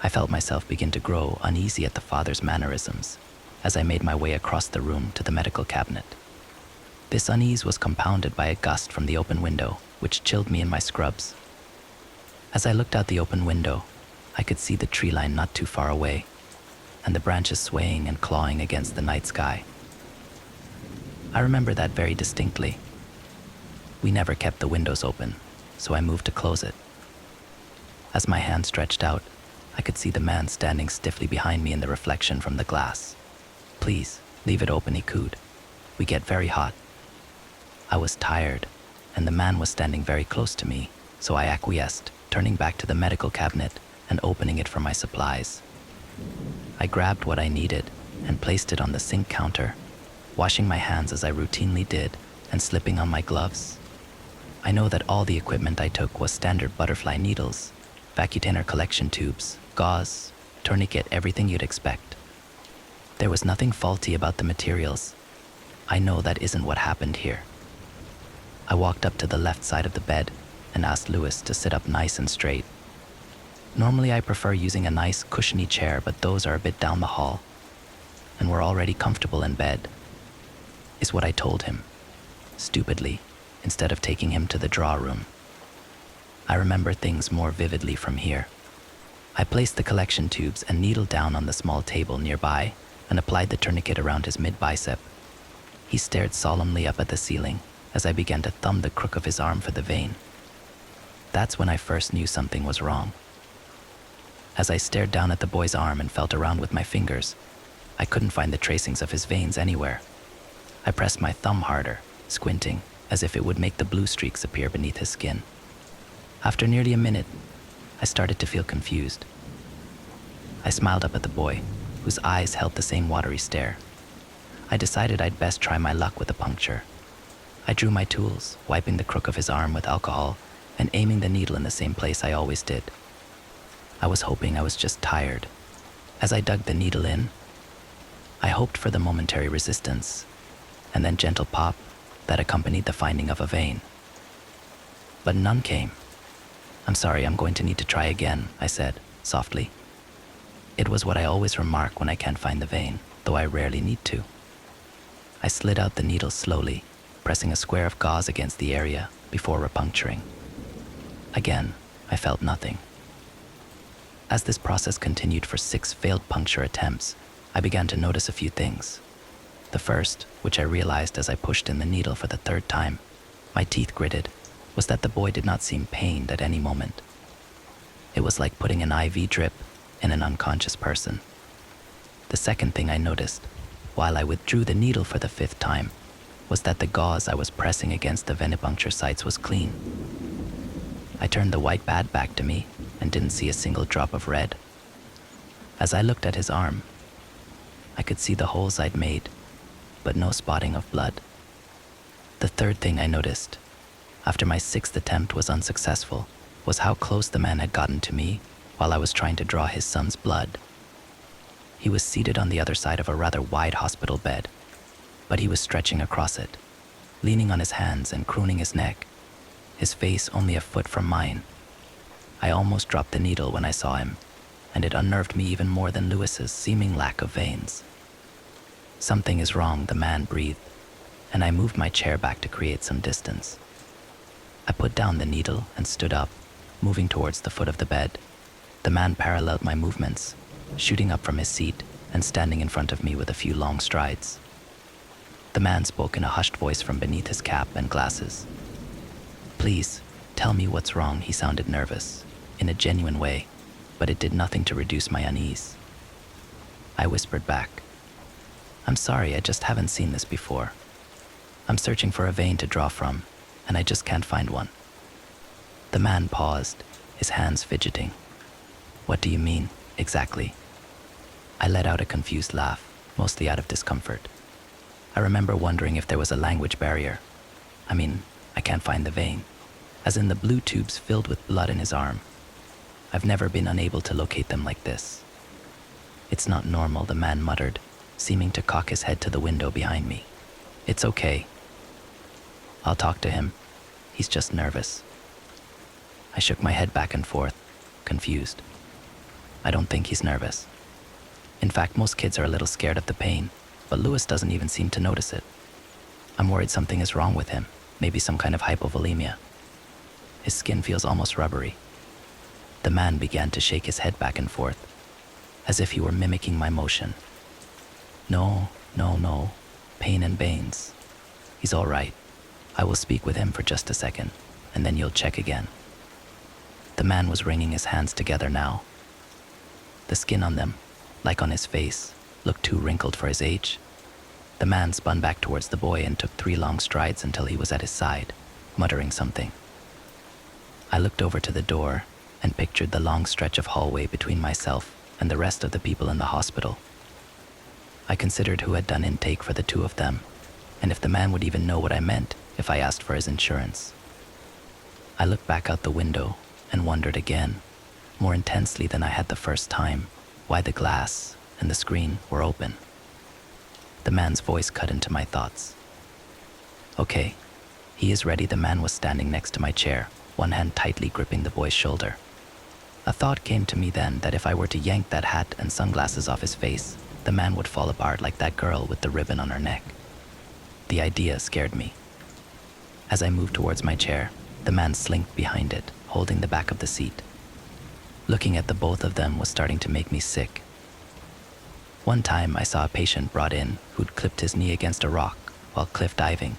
I felt myself begin to grow uneasy at the father's mannerisms as I made my way across the room to the medical cabinet. This unease was compounded by a gust from the open window, which chilled me in my scrubs. As I looked out the open window, I could see the tree line not too far away, and the branches swaying and clawing against the night sky. I remember that very distinctly. We never kept the windows open, so I moved to close it. As my hand stretched out, I could see the man standing stiffly behind me in the reflection from the glass. "Please, leave it open," he cooed. "We get very hot." I was tired, and the man was standing very close to me, so I acquiesced, turning back to the medical cabinet and opening it for my supplies. I grabbed what I needed and placed it on the sink counter, washing my hands as I routinely did and slipping on my gloves. I know that all the equipment I took was standard butterfly needles, Vacutainer collection tubes, gauze, tourniquet, everything you'd expect. There was nothing faulty about the materials. I know that isn't what happened here. I walked up to the left side of the bed and asked Lewis to sit up nice and straight. Normally I prefer using a nice cushiony chair, but those are a bit down the hall, and we're already comfortable in bed, is what I told him, stupidly, instead of taking him to the draw room. I remember things more vividly from here. I placed the collection tubes and needle down on the small table nearby and applied the tourniquet around his mid-bicep. He stared solemnly up at the ceiling as I began to thumb the crook of his arm for the vein. That's when I first knew something was wrong. As I stared down at the boy's arm and felt around with my fingers, I couldn't find the tracings of his veins anywhere. I pressed my thumb harder, squinting, as if it would make the blue streaks appear beneath his skin. After nearly a minute, I started to feel confused. I smiled up at the boy, whose eyes held the same watery stare. I decided I'd best try my luck with a puncture. I drew my tools, wiping the crook of his arm with alcohol and aiming the needle in the same place I always did. I was hoping I was just tired. As I dug the needle in, I hoped for the momentary resistance and then gentle pop that accompanied the finding of a vein. But none came. "I'm sorry, I'm going to need to try again," I said, softly. It was what I always remark when I can't find the vein, though I rarely need to. I slid out the needle slowly, pressing a square of gauze against the area before repuncturing. Again, I felt nothing. As this process continued for 6 failed puncture attempts, I began to notice a few things. The first, which I realized as I pushed in the needle for the 3rd time, my teeth gritted, was that the boy did not seem pained at any moment. It was like putting an IV drip in an unconscious person. The second thing I noticed, while I withdrew the needle for the 5th time, was that the gauze I was pressing against the venipuncture sites was clean. I turned the white pad back to me and didn't see a single drop of red. As I looked at his arm, I could see the holes I'd made, but no spotting of blood. The third thing I noticed, after my 6th attempt was unsuccessful, was how close the man had gotten to me while I was trying to draw his son's blood. He was seated on the other side of a rather wide hospital bed, but he was stretching across it, leaning on his hands and crooning his neck, his face only a foot from mine. I almost dropped the needle when I saw him, and it unnerved me even more than Lewis's seeming lack of veins. "Something is wrong," the man breathed, and I moved my chair back to create some distance. I put down the needle and stood up, moving towards the foot of the bed. The man paralleled my movements, shooting up from his seat and standing in front of me with a few long strides. The man spoke in a hushed voice from beneath his cap and glasses. "Please, tell me what's wrong," he sounded nervous, in a genuine way, but it did nothing to reduce my unease. I whispered back, "I'm sorry, I just haven't seen this before. I'm searching for a vein to draw from, and I just can't find one." The man paused, his hands fidgeting. "What do you mean, exactly?" I let out a confused laugh, mostly out of discomfort. I remember wondering if there was a language barrier. I can't find the vein, as in the blue tubes filled with blood in his arm. I've never been unable to locate them like this. "It's not normal," the man muttered, seeming to cock his head to the window behind me. "It's okay. I'll talk to him. He's just nervous." I shook my head back and forth, confused. I don't think he's nervous. In fact, most kids are a little scared of the pain, but Lewis doesn't even seem to notice it. I'm worried something is wrong with him, maybe some kind of hypovolemia. His skin feels almost rubbery. The man began to shake his head back and forth, as if he were mimicking my motion. No, pain and veins. He's all right. I will speak with him for just a second, and then you'll check again." The man was wringing his hands together now. The skin on them, like on his face, looked too wrinkled for his age. The man spun back towards the boy and took 3 long strides until he was at his side, muttering something. I looked over to the door and pictured the long stretch of hallway between myself and the rest of the people in the hospital. I considered who had done intake for the 2 of them, and if the man would even know what I meant if I asked for his insurance. I looked back out the window and wondered again, more intensely than I had the first time, why the glass and the screen were open. The man's voice cut into my thoughts. "Okay, he is ready." The man was standing next to my chair, one hand tightly gripping the boy's shoulder. A thought came to me then that if I were to yank that hat and sunglasses off his face, the man would fall apart like that girl with the ribbon on her neck. The idea scared me. As I moved towards my chair, the man slinked behind it, holding the back of the seat. Looking at the both of them was starting to make me sick. One time I saw a patient brought in who'd clipped his knee against a rock while cliff diving,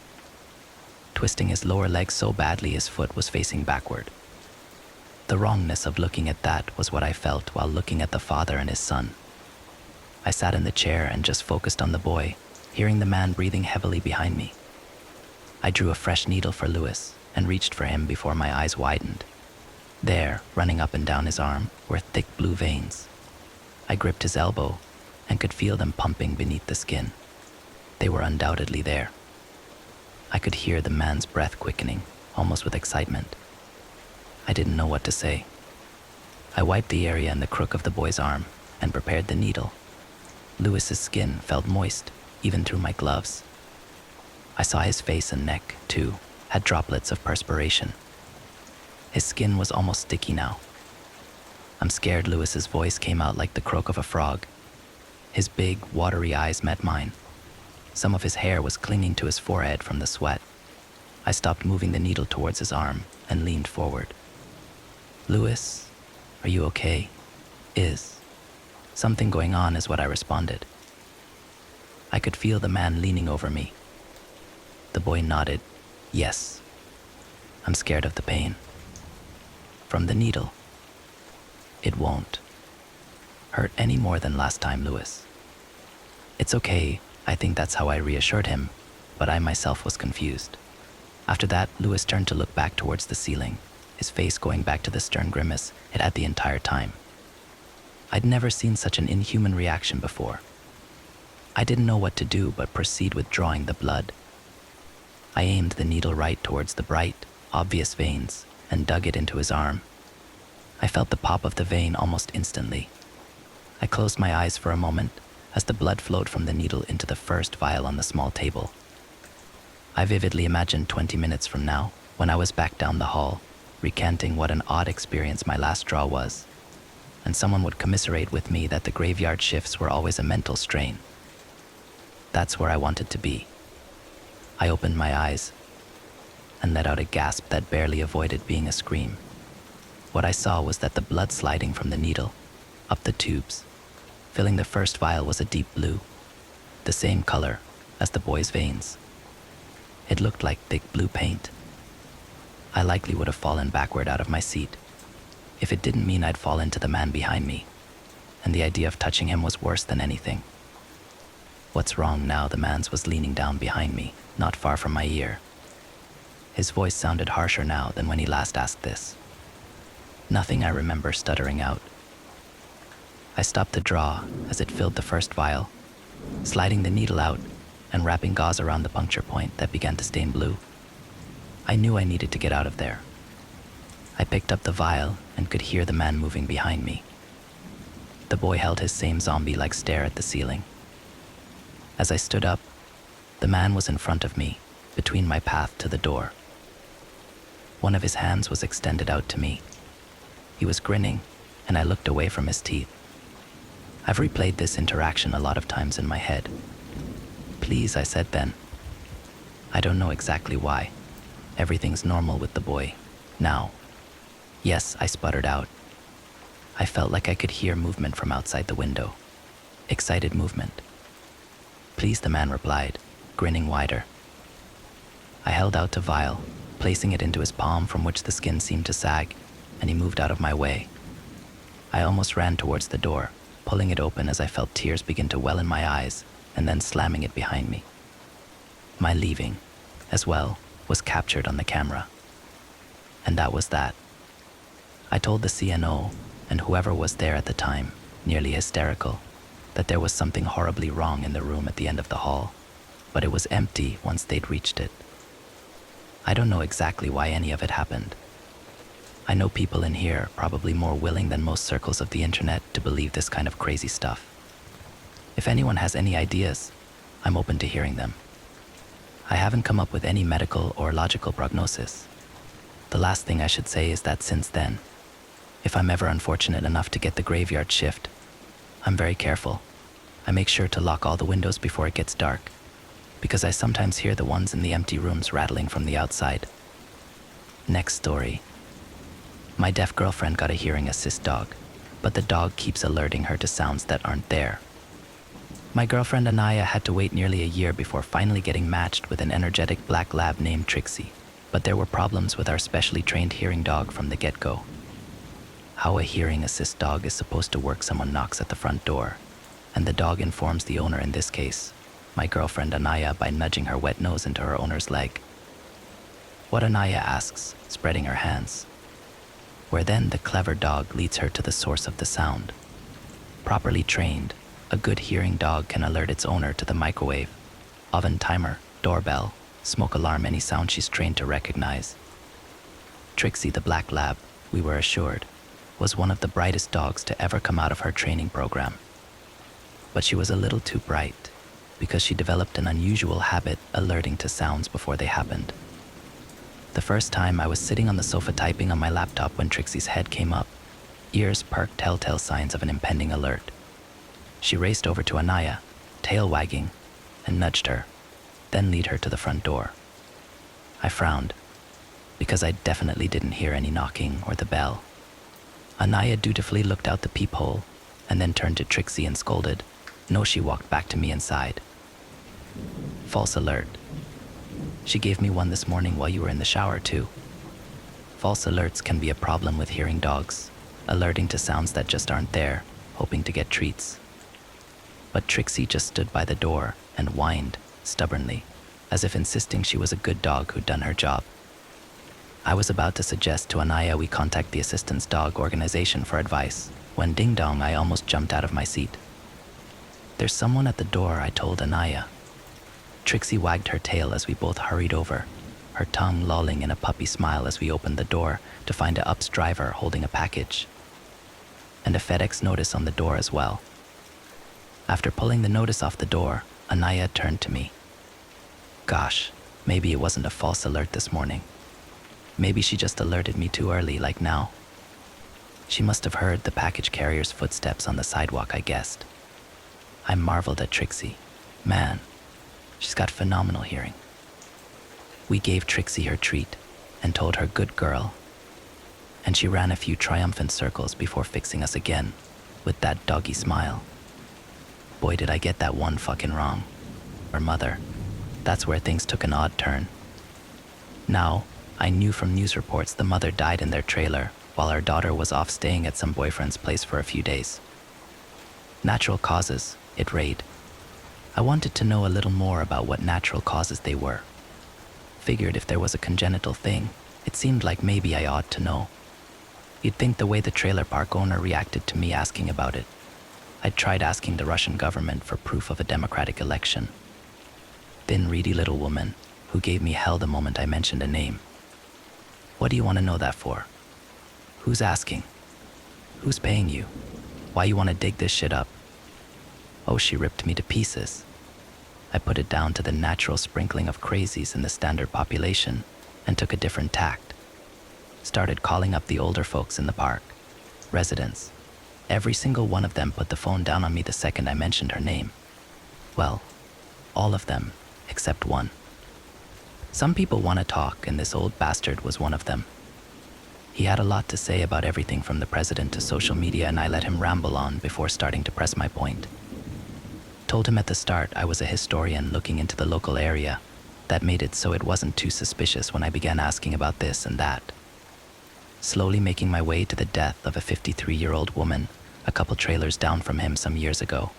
twisting his lower leg so badly his foot was facing backward. The wrongness of looking at that was what I felt while looking at the father and his son. I sat in the chair and just focused on the boy, hearing the man breathing heavily behind me. I drew a fresh needle for Lewis and reached for him before my eyes widened. There, running up and down his arm, were thick blue veins. I gripped his elbow and could feel them pumping beneath the skin. They were undoubtedly there. I could hear the man's breath quickening, almost with excitement. I didn't know what to say. I wiped the area in the crook of the boy's arm and prepared the needle. Lewis's skin felt moist, even through my gloves. I saw his face and neck, too, had droplets of perspiration. His skin was almost sticky now. I'm scared. Lewis's voice came out like the croak of a frog. His big, watery eyes met mine. Some of his hair was clinging to his forehead from the sweat. I stopped moving the needle towards his arm and leaned forward. "Lewis, are you okay? Is something going on?" is what I responded. I could feel the man leaning over me. The boy nodded. "Yes. I'm scared of the pain. From the needle. It won't hurt any more than last time, Lewis." "It's okay." I think that's how I reassured him, but I myself was confused. After that, Lewis turned to look back towards the ceiling, his face going back to the stern grimace it had the entire time. I'd never seen such an inhuman reaction before. I didn't know what to do but proceed with drawing the blood. I aimed the needle right towards the bright, obvious veins and dug it into his arm. I felt the pop of the vein almost instantly. I closed my eyes for a moment as the blood flowed from the needle into the first vial on the small table. I vividly imagined 20 minutes from now, when I was back down the hall, recanting what an odd experience my last draw was, and someone would commiserate with me that the graveyard shifts were always a mental strain. That's where I wanted to be. I opened my eyes and let out a gasp that barely avoided being a scream. What I saw was that the blood sliding from the needle, up the tubes, filling the first vial was a deep blue, the same color as the boy's veins. It looked like thick blue paint. I likely would have fallen backward out of my seat if it didn't mean I'd fall into the man behind me, and the idea of touching him was worse than anything. "What's wrong now?" The man's was leaning down behind me, not far from my ear. His voice sounded harsher now than when he last asked this. "Nothing," I remember stuttering out. I stopped the draw as it filled the first vial, sliding the needle out and wrapping gauze around the puncture point that began to stain blue. I knew I needed to get out of there. I picked up the vial and could hear the man moving behind me. The boy held his same zombie-like stare at the ceiling. As I stood up, the man was in front of me, between my path to the door. One of his hands was extended out to me. He was grinning, and I looked away from his teeth. I've replayed this interaction a lot of times in my head. "Please," I said then. I don't know exactly why. Everything's normal with the boy, now. "Yes," I sputtered out. I felt like I could hear movement from outside the window. Excited movement. "Please," the man replied, grinning wider. I held out a vial, placing it into his palm from which the skin seemed to sag, and he moved out of my way. I almost ran towards the door, pulling it open as I felt tears begin to well in my eyes, and then slamming it behind me. My leaving, as well, was captured on the camera. And that was that. I told the CNO, and whoever was there at the time, nearly hysterical, that there was something horribly wrong in the room at the end of the hall, but it was empty once they'd reached it. I don't know exactly why any of it happened. I know people in here probably more willing than most circles of the internet to believe this kind of crazy stuff. If anyone has any ideas, I'm open to hearing them. I haven't come up with any medical or logical prognosis. The last thing I should say is that since then, If I'm ever unfortunate enough to get the graveyard shift, I'm very careful. I make sure to lock all the windows before it gets dark, because I sometimes hear the ones in the empty rooms rattling from the outside. Next story. My deaf girlfriend got a hearing assist dog, but the dog keeps alerting her to sounds that aren't there. My girlfriend Anaya had to wait nearly a year before finally getting matched with an energetic black lab named Trixie, but there were problems with our specially trained hearing dog from the get-go. How a hearing assist dog is supposed to work: someone knocks at the front door, and the dog informs the owner, in this case, my girlfriend Anaya, by nudging her wet nose into her owner's leg. What Anaya asks, spreading her hands, where then the clever dog leads her to the source of the sound. Properly trained, a good hearing dog can alert its owner to the microwave, oven timer, doorbell, smoke alarm, any sound she's trained to recognize. Trixie, the black lab, we were assured, was one of the brightest dogs to ever come out of her training program. But she was a little too bright, because she developed an unusual habit alerting to sounds before they happened. The first time I was sitting on the sofa typing on my laptop when Trixie's head came up, ears perked, telltale signs of an impending alert. She raced over to Anaya, tail wagging, and nudged her, then lead her to the front door. I frowned, because I definitely didn't hear any knocking or the bell. Anaya dutifully looked out the peephole and then turned to Trixie and scolded. No, she walked back to me inside. False alert. She gave me one this morning while you were in the shower too. False alerts can be a problem with hearing dogs, alerting to sounds that just aren't there, hoping to get treats. But Trixie just stood by the door and whined, stubbornly, as if insisting she was a good dog who'd done her job. I was about to suggest to Anaya we contact the assistance dog organization for advice, when ding dong, I almost jumped out of my seat. There's someone at the door, I told Anaya. Trixie wagged her tail as we both hurried over, her tongue lolling in a puppy smile as we opened the door to find a UPS driver holding a package, and a FedEx notice on the door as well. After pulling the notice off the door, Anaya turned to me. Gosh, maybe it wasn't a false alert this morning. Maybe she just alerted me too early, like now. She must have heard the package carrier's footsteps on the sidewalk, I guessed. I marveled at Trixie. Man, she's got phenomenal hearing. We gave Trixie her treat and told her good girl, and she ran a few triumphant circles before fixing us again with that doggy smile. Boy, did I get that one fucking wrong. Her mother. That's where things took an odd turn. Now, I knew from news reports the mother died in their trailer while her daughter was off staying at some boyfriend's place for a few days. Natural causes, it read. I wanted to know a little more about what natural causes they were. Figured if there was a congenital thing, it seemed like maybe I ought to know. You'd think the way the trailer park owner reacted to me asking about it. I'd tried asking the Russian government for proof of a democratic election. Thin, reedy little woman who gave me hell the moment I mentioned a name. What do you want to know that for? Who's asking? Who's paying you? Why you want to dig this shit up? Oh, she ripped me to pieces. I put it down to the natural sprinkling of crazies in the standard population and took a different tact. Started calling up the older folks in the park, residents. Every single one of them put the phone down on me the second I mentioned her name. Well, all of them, except one. Some people want to talk, and this old bastard was one of them. He had a lot to say about everything from the president to social media, and I let him ramble on before starting to press my point. Told him at the start I was a historian looking into the local area. That made it so it wasn't too suspicious when I began asking about this and that. Slowly making my way to the death of a 53-year-old woman a couple trailers down from him some years ago.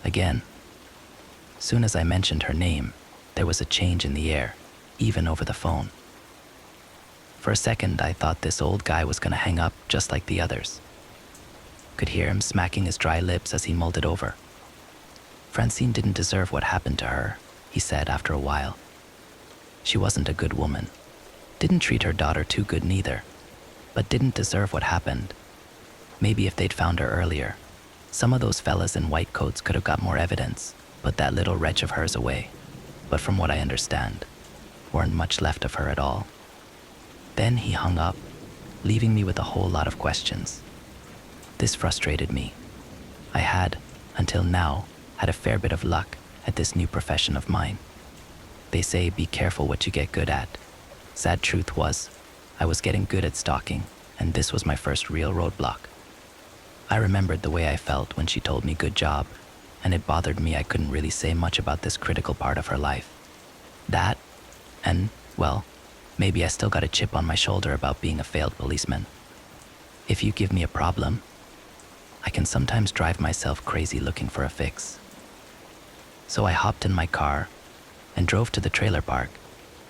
Again, soon as I mentioned her name, there was a change in the air, even over the phone. For a second, I thought this old guy was gonna hang up just like the others. Could hear him smacking his dry lips as he mulled it over. Francine didn't deserve what happened to her, he said after a while. She wasn't a good woman. Didn't treat her daughter too good neither, but didn't deserve what happened. Maybe if they'd found her earlier, some of those fellas in white coats could have got more evidence, put that little wretch of hers away. But from what I understand, weren't much left of her at all. Then he hung up, leaving me with a whole lot of questions. This frustrated me. I had, until now, had a fair bit of luck at this new profession of mine. They say be careful what you get good at. Sad truth was, I was getting good at stalking, and this was my first real roadblock. I remembered the way I felt when she told me good job, and it bothered me I couldn't really say much about this critical part of her life. That, and, well, maybe I still got a chip on my shoulder about being a failed policeman. If you give me a problem, I can sometimes drive myself crazy looking for a fix. So I hopped in my car and drove to the trailer park,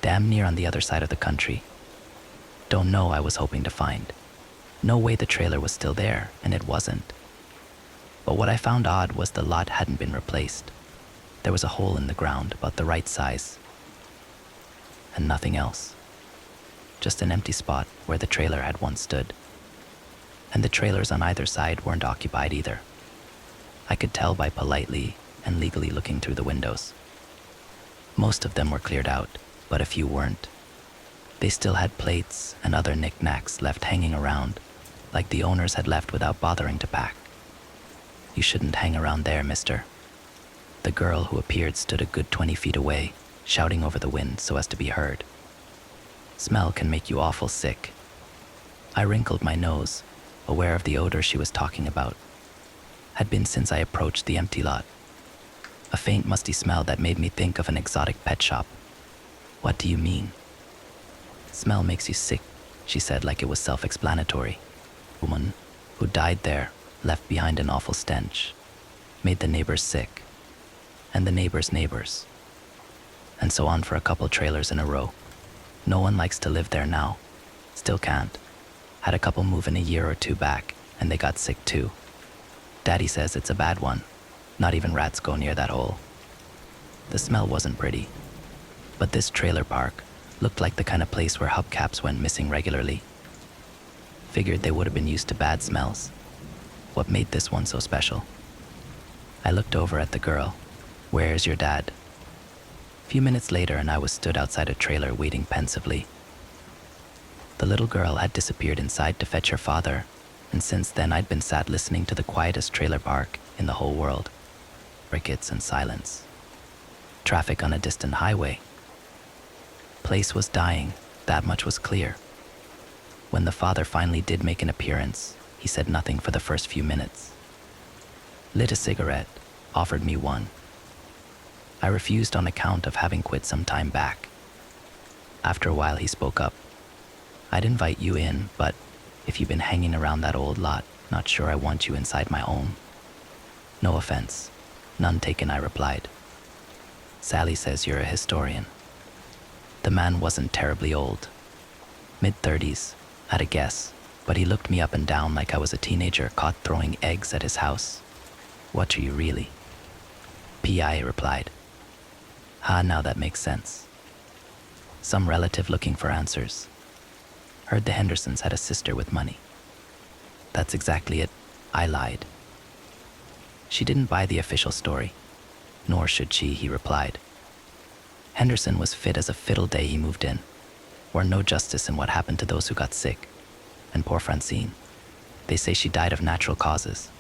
damn near on the other side of the country. Don't know I was hoping to find. No way the trailer was still there, and it wasn't. But what I found odd was the lot hadn't been replaced. There was a hole in the ground about the right size, and nothing else. Just an empty spot where the trailer had once stood. And the trailers on either side weren't occupied either. I could tell by politely and legally looking through the windows. Most of them were cleared out, but a few weren't. They still had plates and other knickknacks left hanging around, like the owners had left without bothering to pack. You shouldn't hang around there, mister. The girl who appeared stood a good 20 feet away, shouting over the wind so as to be heard. Smell can make you awful sick. I wrinkled my nose, aware of the odor she was talking about. Had been since I approached the empty lot. A faint musty smell that made me think of an exotic pet shop. What do you mean? Smell makes you sick, she said like it was self-explanatory. Woman who died there left behind an awful stench. Made the neighbors sick. And the neighbors' neighbors. And so on for a couple trailers in a row. No one likes to live there now. Still can't. Had a couple move in a year or two back, and they got sick too. Daddy says it's a bad one. Not even rats go near that hole. The smell wasn't pretty. But this trailer park looked like the kind of place where hubcaps went missing regularly. Figured they would have been used to bad smells. What made this one so special? I looked over at the girl. Where's your dad? A few minutes later, and I was stood outside a trailer waiting pensively. The little girl had disappeared inside to fetch her father, and since then I'd been sat listening to the quietest trailer park in the whole world. Crickets and silence. Traffic on a distant highway. Place was dying, that much was clear. When the father finally did make an appearance, he said nothing for the first few minutes. Lit a cigarette, offered me one. I refused on account of having quit some time back. After a while he spoke up. I'd invite you in, but if you've been hanging around that old lot, not sure I want you inside my home. No offense. None taken, I replied. Sally says you're a historian. The man wasn't terribly old. Mid-30s, at a guess, but he looked me up and down like I was a teenager caught throwing eggs at his house. What are you really? P.I. replied. Now that makes sense. Some relative looking for answers. Heard the Hendersons had a sister with money. That's exactly it. I lied. She didn't buy the official story. Nor should she, he replied. Henderson was fit as a fiddle day he moved in. Or no justice in what happened to those who got sick. And poor Francine. They say she died of natural causes.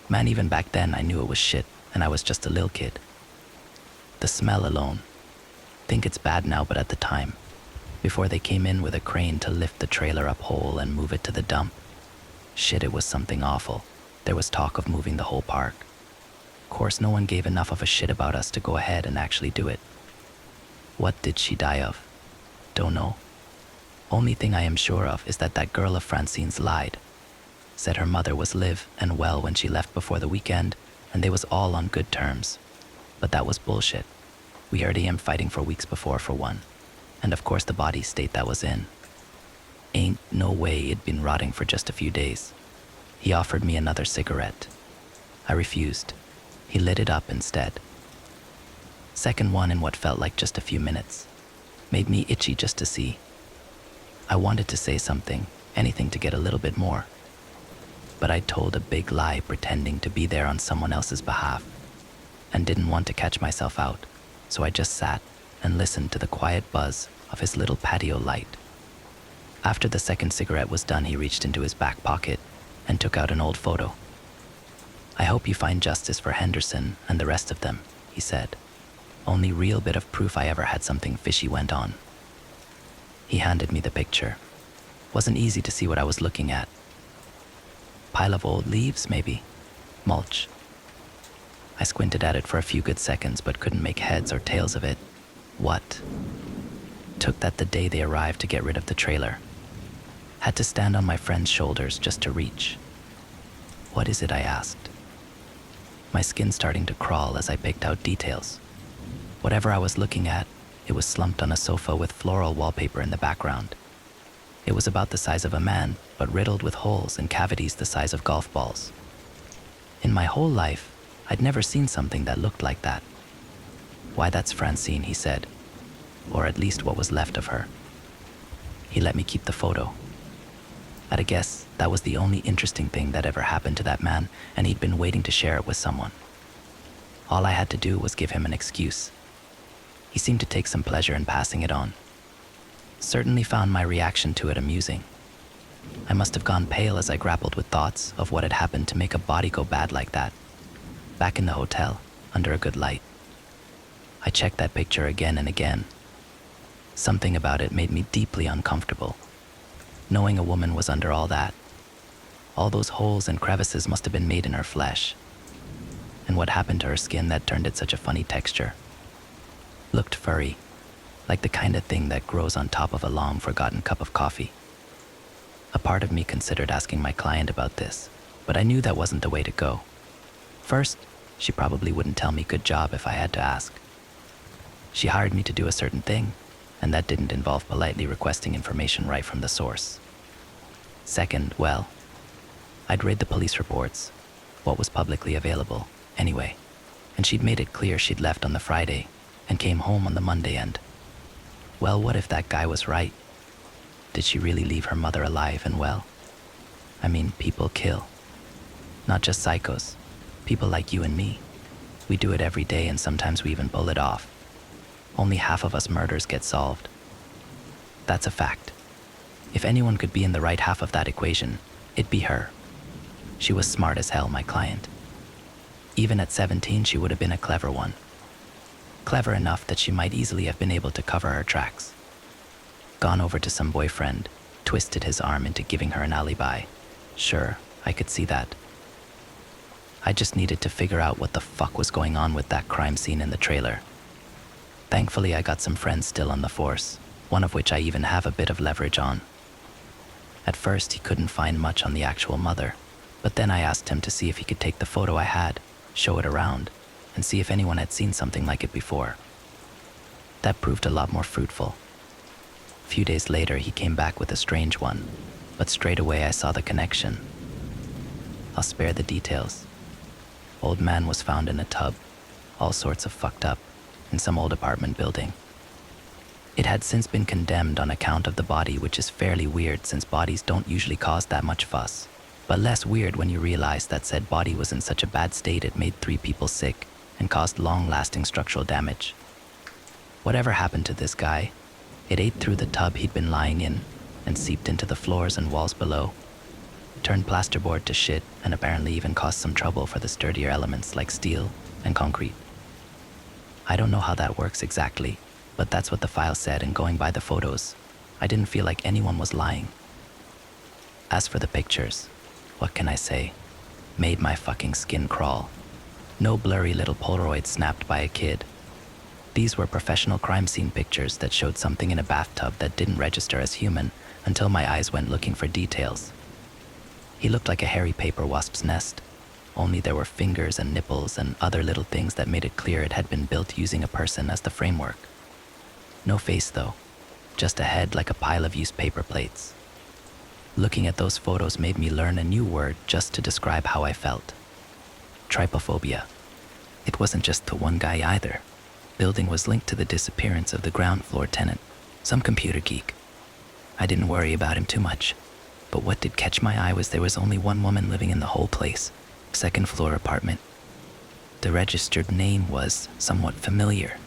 Man, even back then I knew it was shit, and I was just a lil kid. The smell alone. Think it's bad now, but at the time, before they came in with a crane to lift the trailer up whole and move it to the dump, shit, it was something awful. There was talk of moving the whole park. Of course, no one gave enough of a shit about us to go ahead and actually do it. What did she die of? Don't know. Only thing I am sure of is that girl of Francine's lied. Said her mother was live and well when she left before the weekend, and they was all on good terms. But that was bullshit. We heard him fighting for weeks before for one. And of course the body state that was in. Ain't no way it'd been rotting for just a few days. He offered me another cigarette. I refused. He lit it up instead. Second one in what felt like just a few minutes. Made me itchy just to see. I wanted to say something, anything to get a little bit more. But I told a big lie pretending to be there on someone else's behalf, and didn't want to catch myself out, so I just sat and listened to the quiet buzz of his little patio light. After the second cigarette was done, he reached into his back pocket and took out an old photo. "I hope you find justice for Henderson and the rest of them," he said. "Only real bit of proof I ever had something fishy went on." He handed me the picture. Wasn't easy to see what I was looking at. Pile of old leaves, maybe? Mulch. I squinted at it for a few good seconds but couldn't make heads or tails of it. What? Took that the day they arrived to get rid of the trailer. Had to stand on my friend's shoulders just to reach. "What is it?" I asked. My skin starting to crawl as I picked out details. Whatever I was looking at, it was slumped on a sofa with floral wallpaper in the background. It was about the size of a man, but riddled with holes and cavities the size of golf balls. In my whole life, I'd never seen something that looked like that. "Why, that's Francine," he said, or at least what was left of her. He let me keep the photo. At a guess, that was the only interesting thing that ever happened to that man, and he'd been waiting to share it with someone. All I had to do was give him an excuse. He seemed to take some pleasure in passing it on. Certainly found my reaction to it amusing. I must have gone pale as I grappled with thoughts of what had happened to make a body go bad like that. Back in the hotel, under a good light. I checked that picture again and again. Something about it made me deeply uncomfortable. Knowing a woman was under all that. All those holes and crevices must have been made in her flesh. And what happened to her skin that turned it such a funny texture? Looked furry, like the kind of thing that grows on top of a long-forgotten cup of coffee. A part of me considered asking my client about this, but I knew that wasn't the way to go. First, she probably wouldn't tell me good job if I had to ask. She hired me to do a certain thing, and that didn't involve politely requesting information right from the source. Second, well, I'd read the police reports, what was publicly available, anyway, and she'd made it clear she'd left on the Friday and came home on the Monday and, well, what if that guy was right? Did she really leave her mother alive and well? I mean, people kill. Not just psychos, people like you and me. We do it every day and sometimes we even pull it off. Only half of us murders get solved. That's a fact. If anyone could be in the right half of that equation, it'd be her. She was smart as hell, my client. Even at 17, she would have been a clever one. Clever enough that she might easily have been able to cover her tracks. Gone over to some boyfriend, twisted his arm into giving her an alibi. Sure, I could see that. I just needed to figure out what the fuck was going on with that crime scene in the trailer. Thankfully, I got some friends still on the force, one of which I even have a bit of leverage on. At first, he couldn't find much on the actual mother, but then I asked him to see if he could take the photo I had, show it around, and see if anyone had seen something like it before. That proved a lot more fruitful. A few days later, he came back with a strange one, but straight away I saw the connection. I'll spare the details. Old man was found in a tub, all sorts of fucked up, in some old apartment building. It had since been condemned on account of the body, which is fairly weird since bodies don't usually cause that much fuss, but less weird when you realize that said body was in such a bad state it made 3 people sick and caused long-lasting structural damage. Whatever happened to this guy, it ate through the tub he'd been lying in and seeped into the floors and walls below, turned plasterboard to shit, and apparently even caused some trouble for the sturdier elements like steel and concrete. I don't know how that works exactly, but that's what the file said, and going by the photos, I didn't feel like anyone was lying. As for the pictures, what can I say? Made my fucking skin crawl. No blurry little Polaroids snapped by a kid. These were professional crime scene pictures that showed something in a bathtub that didn't register as human until my eyes went looking for details. He looked like a hairy paper wasp's nest, only there were fingers and nipples and other little things that made it clear it had been built using a person as the framework. No face though, just a head like a pile of used paper plates. Looking at those photos made me learn a new word just to describe how I felt. Trypophobia. It wasn't just the one guy either. Building was linked to the disappearance of the ground floor tenant, some computer geek. I didn't worry about him too much, but what did catch my eye was there was only one woman living in the whole place. Second floor apartment. The registered name was somewhat familiar,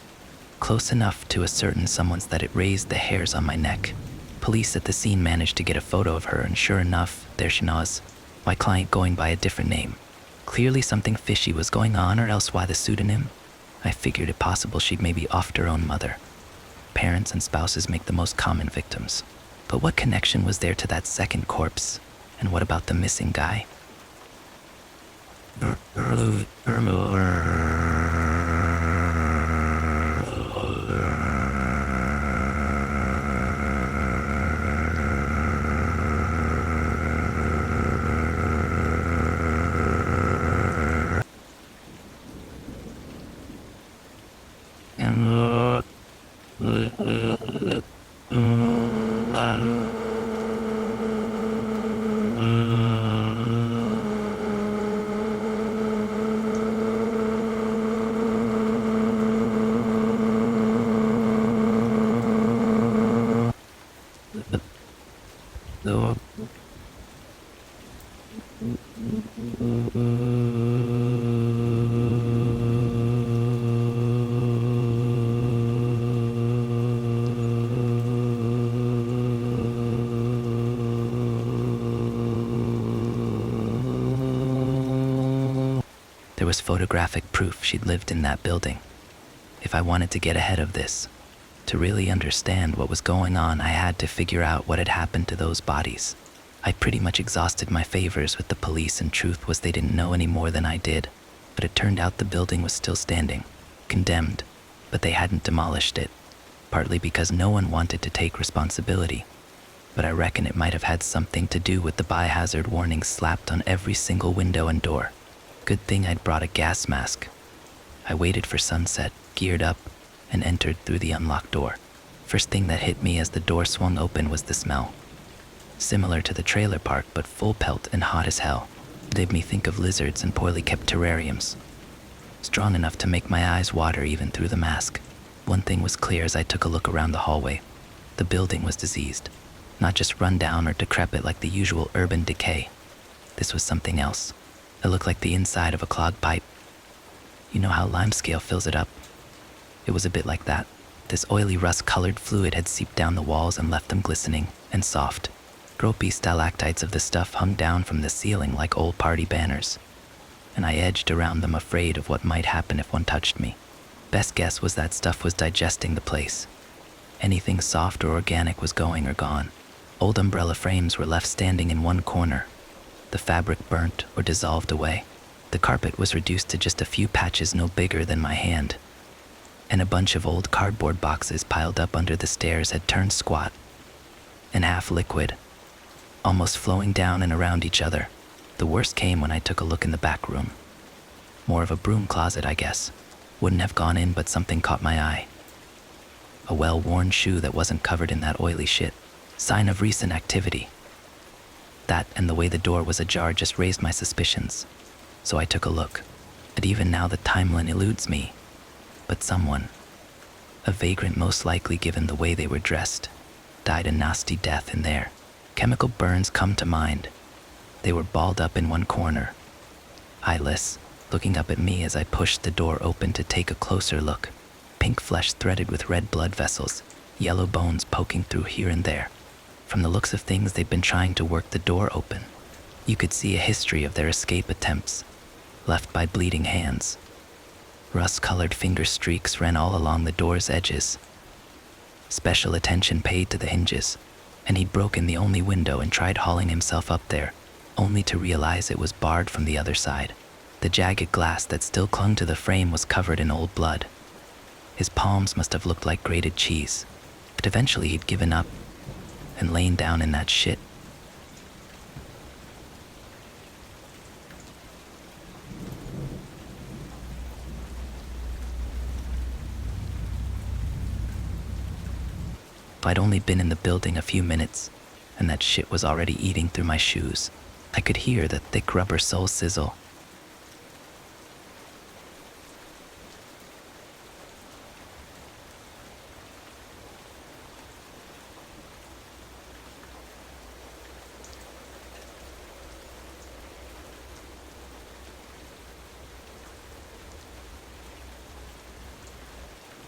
close enough to a certain someone's that it raised the hairs on my neck. Police at the scene managed to get a photo of her, and sure enough, there she was, my client going by a different name. Clearly something fishy was going on, or else why the pseudonym? I figured it possible she'd maybe offed her own mother. Parents and spouses make the most common victims. But what connection was there to that second corpse? And what about the missing guy? There was photographic proof she'd lived in that building. If I wanted to get ahead of this, to really understand what was going on, I had to figure out what had happened to those bodies. I pretty much exhausted my favors with the police, and truth was they didn't know any more than I did. But it turned out the building was still standing, condemned, but they hadn't demolished it, partly because no one wanted to take responsibility. But I reckon it might have had something to do with the biohazard warnings slapped on every single window and door. Good thing I'd brought a gas mask. I waited for sunset, geared up, and entered through the unlocked door. First thing that hit me as the door swung open was the smell. Similar to the trailer park, but full pelt and hot as hell. It made me think of lizards and poorly kept terrariums. Strong enough to make my eyes water even through the mask. One thing was clear as I took a look around the hallway. The building was diseased. Not just run down or decrepit like the usual urban decay. This was something else. It looked like the inside of a clogged pipe. You know how limescale fills it up? It was a bit like that. This oily rust-colored fluid had seeped down the walls and left them glistening and soft. Gropey stalactites of the stuff hung down from the ceiling like old party banners. And I edged around them, afraid of what might happen if one touched me. Best guess was that stuff was digesting the place. Anything soft or organic was going or gone. Old umbrella frames were left standing in one corner. The fabric burnt or dissolved away. The carpet was reduced to just a few patches no bigger than my hand. And a bunch of old cardboard boxes piled up under the stairs had turned squat and half liquid, almost flowing down and around each other. The worst came when I took a look in the back room. More of a broom closet, I guess. Wouldn't have gone in, but something caught my eye. A well-worn shoe that wasn't covered in that oily shit. Sign of recent activity. That and the way the door was ajar just raised my suspicions. So I took a look. And even now the timeline eludes me. But someone, a vagrant most likely given the way they were dressed, died a nasty death in there. Chemical burns come to mind. They were balled up in one corner, eyeless, looking up at me as I pushed the door open to take a closer look. Pink flesh threaded with red blood vessels, yellow bones poking through here and there. From the looks of things, they'd been trying to work the door open. You could see a history of their escape attempts, left by bleeding hands. Rust-colored finger streaks ran all along the door's edges. Special attention paid to the hinges, and he'd broken the only window and tried hauling himself up there, only to realize it was barred from the other side. The jagged glass that still clung to the frame was covered in old blood. His palms must have looked like grated cheese, but eventually he'd given up and lain down in that shit. If I'd only been in the building a few minutes, and that shit was already eating through my shoes, I could hear the thick rubber sole sizzle.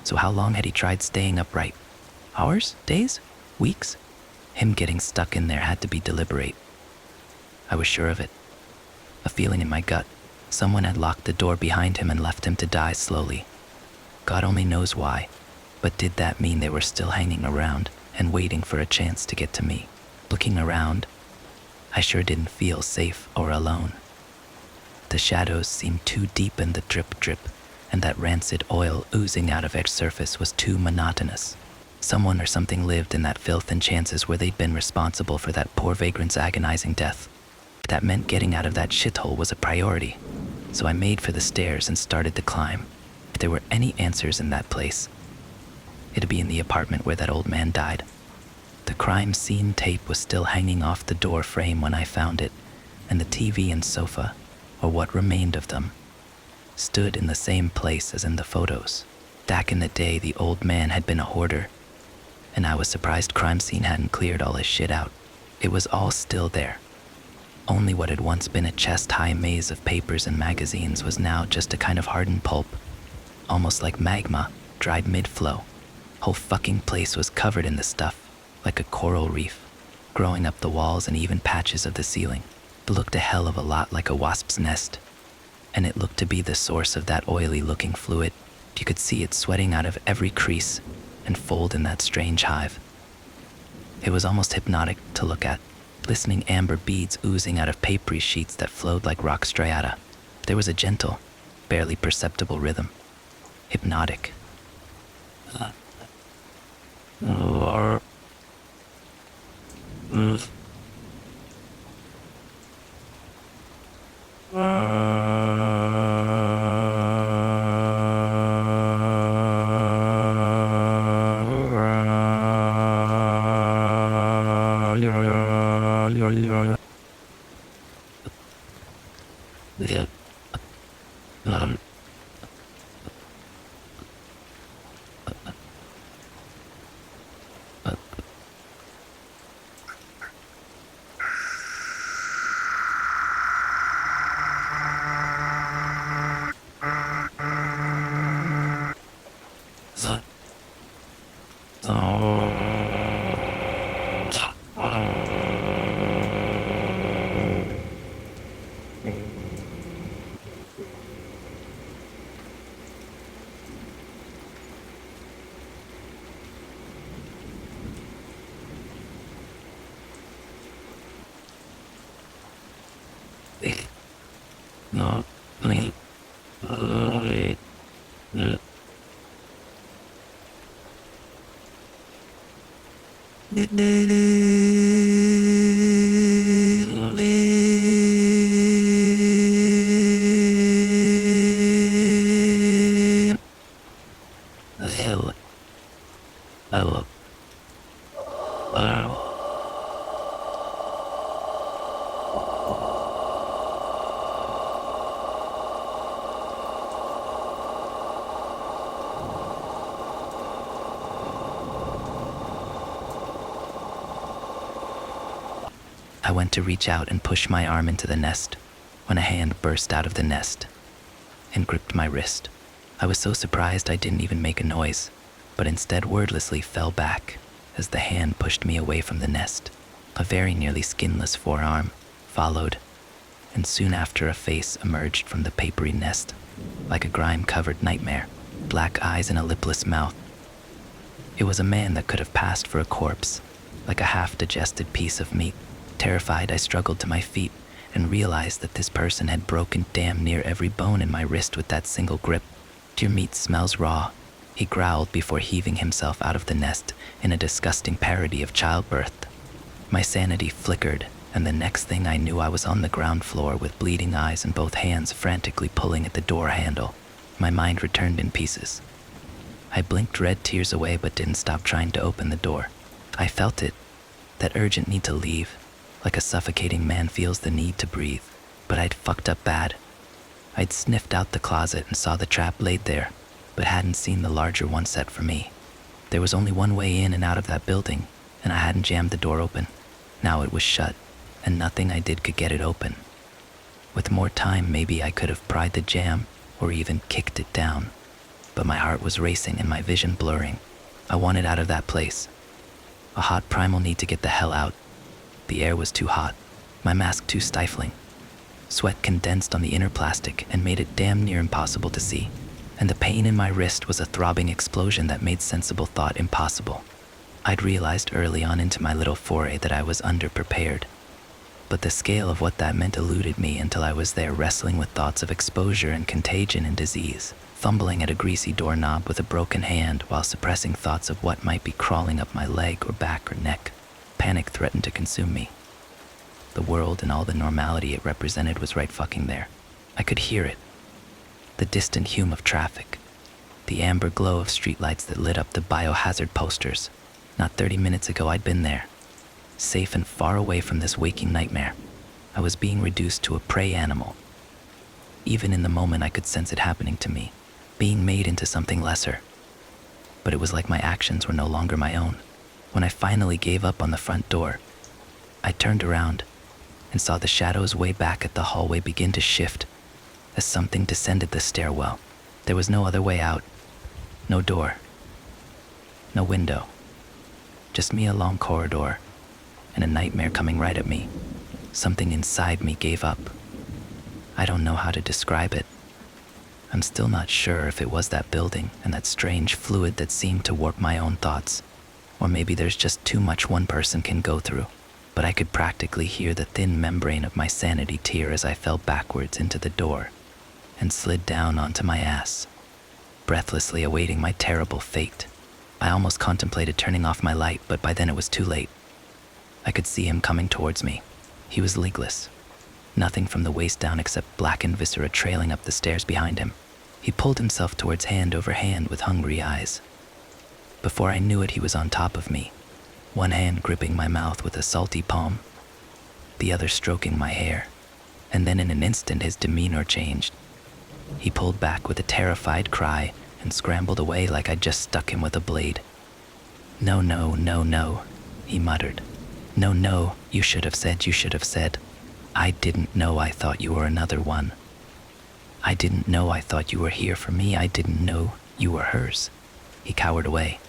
So how long had he tried staying upright? Hours? Days? Weeks? Him getting stuck in there had to be deliberate. I was sure of it. A feeling in my gut. Someone had locked the door behind him and left him to die slowly. God only knows why, but did that mean they were still hanging around and waiting for a chance to get to me? Looking around, I sure didn't feel safe or alone. The shadows seemed too deep in the drip, and that rancid oil oozing out of its surface was too monotonous. Someone or something lived in that filth, and chances were they'd been responsible for that poor vagrant's agonizing death. That meant getting out of that shithole was a priority, so I made for the stairs and started the climb. If there were any answers in that place, it'd be in the apartment where that old man died. The crime scene tape was still hanging off the door frame when I found it, and the TV and sofa, or what remained of them, stood in the same place as in the photos. Back in the day, the old man had been a hoarder, and I was surprised crime scene hadn't cleared all his shit out. It was all still there. Only what had once been a chest-high maze of papers and magazines was now just a kind of hardened pulp, almost like magma, dried mid-flow. Whole fucking place was covered in the stuff, like a coral reef, growing up the walls and even patches of the ceiling. It looked a hell of a lot like a wasp's nest, and it looked to be the source of that oily-looking fluid. You could see it sweating out of every crease and fold in that strange hive. It was almost hypnotic to look at, glistening amber beads oozing out of papery sheets that flowed like rock striata. There was a gentle, barely perceptible rhythm. Hypnotic. I went to reach out and push my arm into the nest when a hand burst out of the nest and gripped my wrist. I was so surprised I didn't even make a noise, but instead wordlessly fell back as the hand pushed me away from the nest. A very nearly skinless forearm followed, and soon after a face emerged from the papery nest, like a grime-covered nightmare, black eyes and a lipless mouth. It was a man that could have passed for a corpse, like a half-digested piece of meat. Terrified, I struggled to my feet and realized that this person had broken damn near every bone in my wrist with that single grip. "Your meat smells raw," he growled before heaving himself out of the nest in a disgusting parody of childbirth. My sanity flickered, and the next thing I knew I was on the ground floor with bleeding eyes and both hands frantically pulling at the door handle. My mind returned in pieces. I blinked red tears away but didn't stop trying to open the door. I felt it, that urgent need to leave, like a suffocating man feels the need to breathe. But I'd fucked up bad. I'd sniffed out the closet and saw the trap laid there, but hadn't seen the larger one set for me. There was only one way in and out of that building, and I hadn't jammed the door open. Now it was shut, and nothing I did could get it open. With more time, maybe I could have pried the jamb or even kicked it down, but my heart was racing and my vision blurring. I wanted out of that place. A hot primal need to get the hell out. The air was too hot, my mask too stifling. Sweat condensed on the inner plastic and made it damn near impossible to see. And the pain in my wrist was a throbbing explosion that made sensible thought impossible. I'd realized early on into my little foray that I was underprepared. But the scale of what that meant eluded me until I was there wrestling with thoughts of exposure and contagion and disease, fumbling at a greasy doorknob with a broken hand while suppressing thoughts of what might be crawling up my leg or back or neck. Panic threatened to consume me. The world and all the normality it represented was right fucking there. I could hear it. The distant hum of traffic. The amber glow of streetlights that lit up the biohazard posters. Not 30 minutes ago I'd been there. Safe and far away from this waking nightmare. I was being reduced to a prey animal. Even in the moment I could sense it happening to me, being made into something lesser. But it was like my actions were no longer my own. When I finally gave up on the front door, I turned around and saw the shadows way back at the hallway begin to shift as something descended the stairwell. There was no other way out. No door. No window. Just me, a long corridor, and a nightmare coming right at me. Something inside me gave up. I don't know how to describe it. I'm still not sure if it was that building and that strange fluid that seemed to warp my own thoughts, or maybe there's just too much one person can go through. But I could practically hear the thin membrane of my sanity tear as I fell backwards into the door and slid down onto my ass, breathlessly awaiting my terrible fate. I almost contemplated turning off my light, but by then it was too late. I could see him coming towards me. He was legless. Nothing from the waist down except blackened viscera trailing up the stairs behind him. He pulled himself towards hand over hand with hungry eyes. Before I knew it, he was on top of me, one hand gripping my mouth with a salty palm, the other stroking my hair. And then in an instant his demeanor changed. He pulled back with a terrified cry and scrambled away like I'd just stuck him with a blade. "No, no, no, no," he muttered. "No, no, you should have said, you should have said. I didn't know, I thought you were another one. I didn't know, I thought you were here for me. I didn't know you were hers." He cowered away,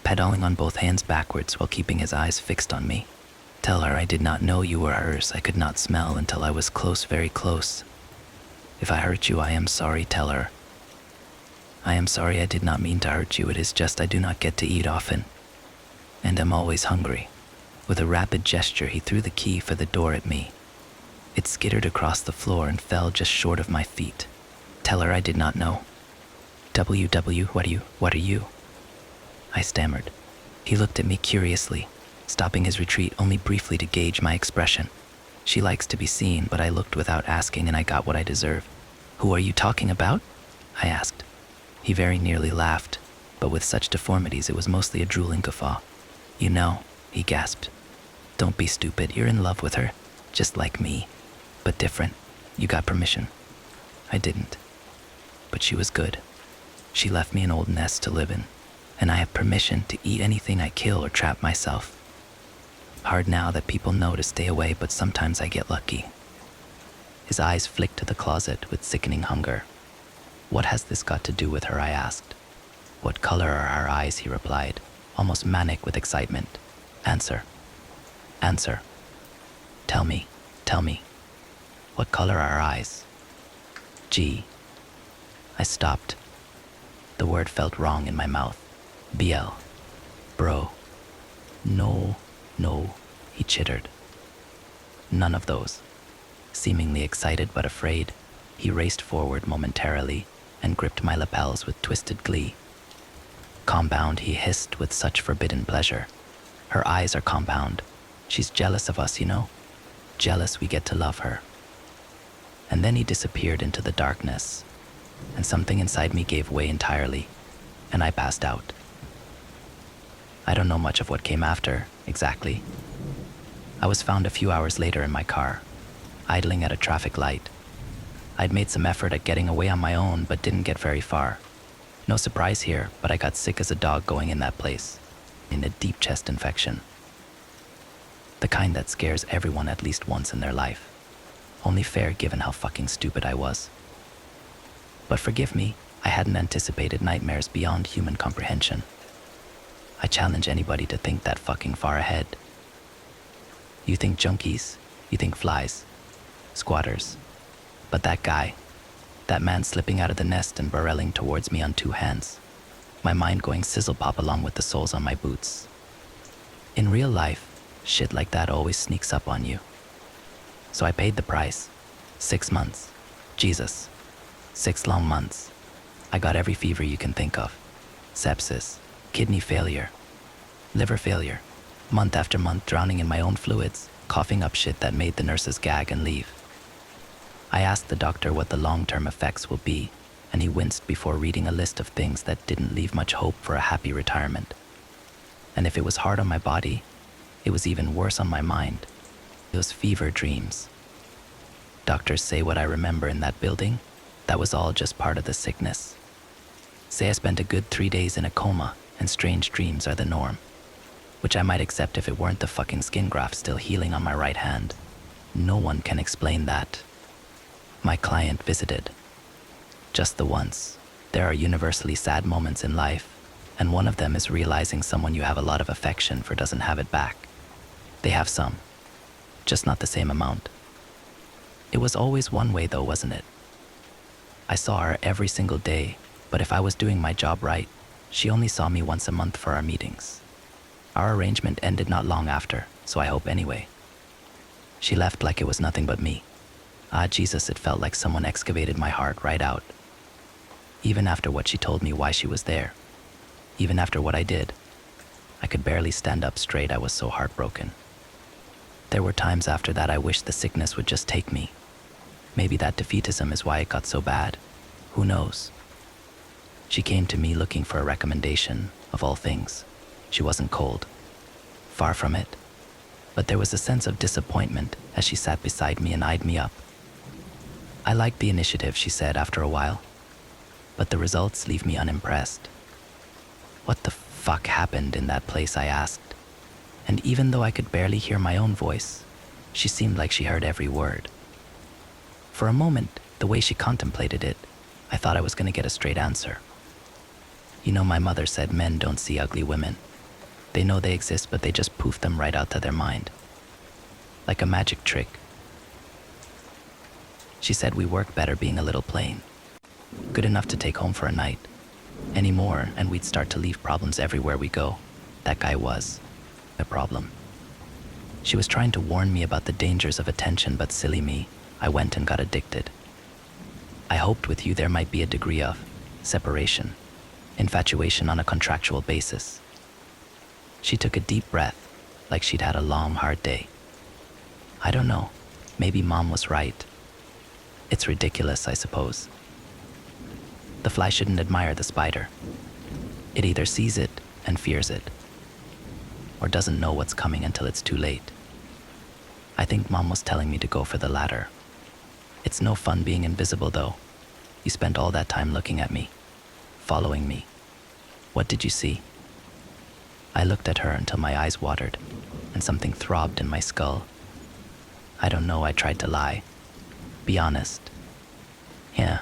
pedaling on both hands backwards while keeping his eyes fixed on me. "Tell her I did not know you were hers. I could not smell until I was close, very close. If I hurt you, I am sorry, tell her. I am sorry, I did not mean to hurt you. It is just I do not get to eat often, and am always hungry." With a rapid gesture, he threw the key for the door at me. It skittered across the floor and fell just short of my feet. "Tell her I did not know." "WW, what are you? I stammered. He looked at me curiously, stopping his retreat only briefly to gauge my expression. She likes to be seen, but I looked without asking and I got what I deserve. "Who are you talking about?" I asked. He very nearly laughed, but with such deformities it was mostly a drooling guffaw. "You know," he gasped. "Don't be stupid, you're in love with her, just like me, but different. You got permission." I didn't, but she was good. She left me an old nest to live in, and I have permission to eat anything I kill or trap myself. Hard now that people know to stay away, but sometimes I get lucky. His eyes flicked to the closet with sickening hunger. "What has this got to do with her?" I asked. "What color are our eyes?" he replied, almost manic with excitement. "Answer. Answer. Tell me. Tell me. What color are our eyes?" "Gee." I stopped. The word felt wrong in my mouth. "BL. Bro. No, no," he chittered. "None of those." Seemingly excited but afraid, he raced forward momentarily and gripped my lapels with twisted glee. "Compound," he hissed with such forbidden pleasure. "Her eyes are compound. She's jealous of us, you know. Jealous we get to love her." And then he disappeared into the darkness, and something inside me gave way entirely, and I passed out. I don't know much of what came after, exactly. I was found a few hours later in my car, idling at a traffic light. I'd made some effort at getting away on my own, but didn't get very far. No surprise here, but I got sick as a dog going in that place, in a deep chest infection. The kind that scares everyone at least once in their life. Only fair given how fucking stupid I was. But forgive me, I hadn't anticipated nightmares beyond human comprehension. I challenge anybody to think that fucking far ahead. You think junkies, you think flies, squatters. But that guy, that man slipping out of the nest and barreling towards me on 2 hands, my mind going sizzle pop along with the soles on my boots. In real life, shit like that always sneaks up on you. So I paid the price. 6 months. Jesus. 6 long months. I got every fever you can think of. Sepsis, kidney failure, liver failure. Month after month drowning in my own fluids, coughing up shit that made the nurses gag and leave. I asked the doctor what the long-term effects will be, and he winced before reading a list of things that didn't leave much hope for a happy retirement. And if it was hard on my body, it was even worse on my mind. Those fever dreams. Doctors say what I remember in that building, that was all just part of the sickness. Say I spent a good 3 days in a coma and strange dreams are the norm, which I might accept if it weren't the fucking skin graft still healing on my right hand. No one can explain that. My client visited. Just the once. There are universally sad moments in life, and one of them is realizing someone you have a lot of affection for doesn't have it back. They have some, just not the same amount. It was always one way though, wasn't it? I saw her every single day, but if I was doing my job right, she only saw me once a month for our meetings. Our arrangement ended not long after, so I hope anyway. She left like it was nothing but me. Ah, Jesus, it felt like someone excavated my heart right out. Even after what she told me why she was there, even after what I did, I could barely stand up straight. I was so heartbroken. There were times after that I wished the sickness would just take me. Maybe that defeatism is why it got so bad. Who knows? She came to me looking for a recommendation, of all things. She wasn't cold. Far from it. But there was a sense of disappointment as she sat beside me and eyed me up. I liked the initiative, she said after a while, but the results leave me unimpressed. What the fuck happened in that place, I asked. And even though I could barely hear my own voice, she seemed like she heard every word. For a moment, the way she contemplated it, I thought I was going to get a straight answer. You know, my mother said men don't see ugly women. They know they exist, but they just poof them right out to their mind. Like a magic trick. She said we work better being a little plain. Good enough to take home for a night. Any more, and we'd start to leave problems everywhere we go. That guy was a problem. She was trying to warn me about the dangers of attention, but silly me, I went and got addicted. I hoped with you there might be a degree of separation, infatuation on a contractual basis. She took a deep breath, like she'd had a long, hard day. I don't know, maybe Mom was right. It's ridiculous, I suppose. The fly shouldn't admire the spider. It either sees it and fears it, or doesn't know what's coming until it's too late. I think Mom was telling me to go for the latter. It's no fun being invisible, though. You spent all that time looking at me, following me. What did you see? I looked at her until my eyes watered, and something throbbed in my skull. I don't know, I tried to lie. Be honest. Yeah,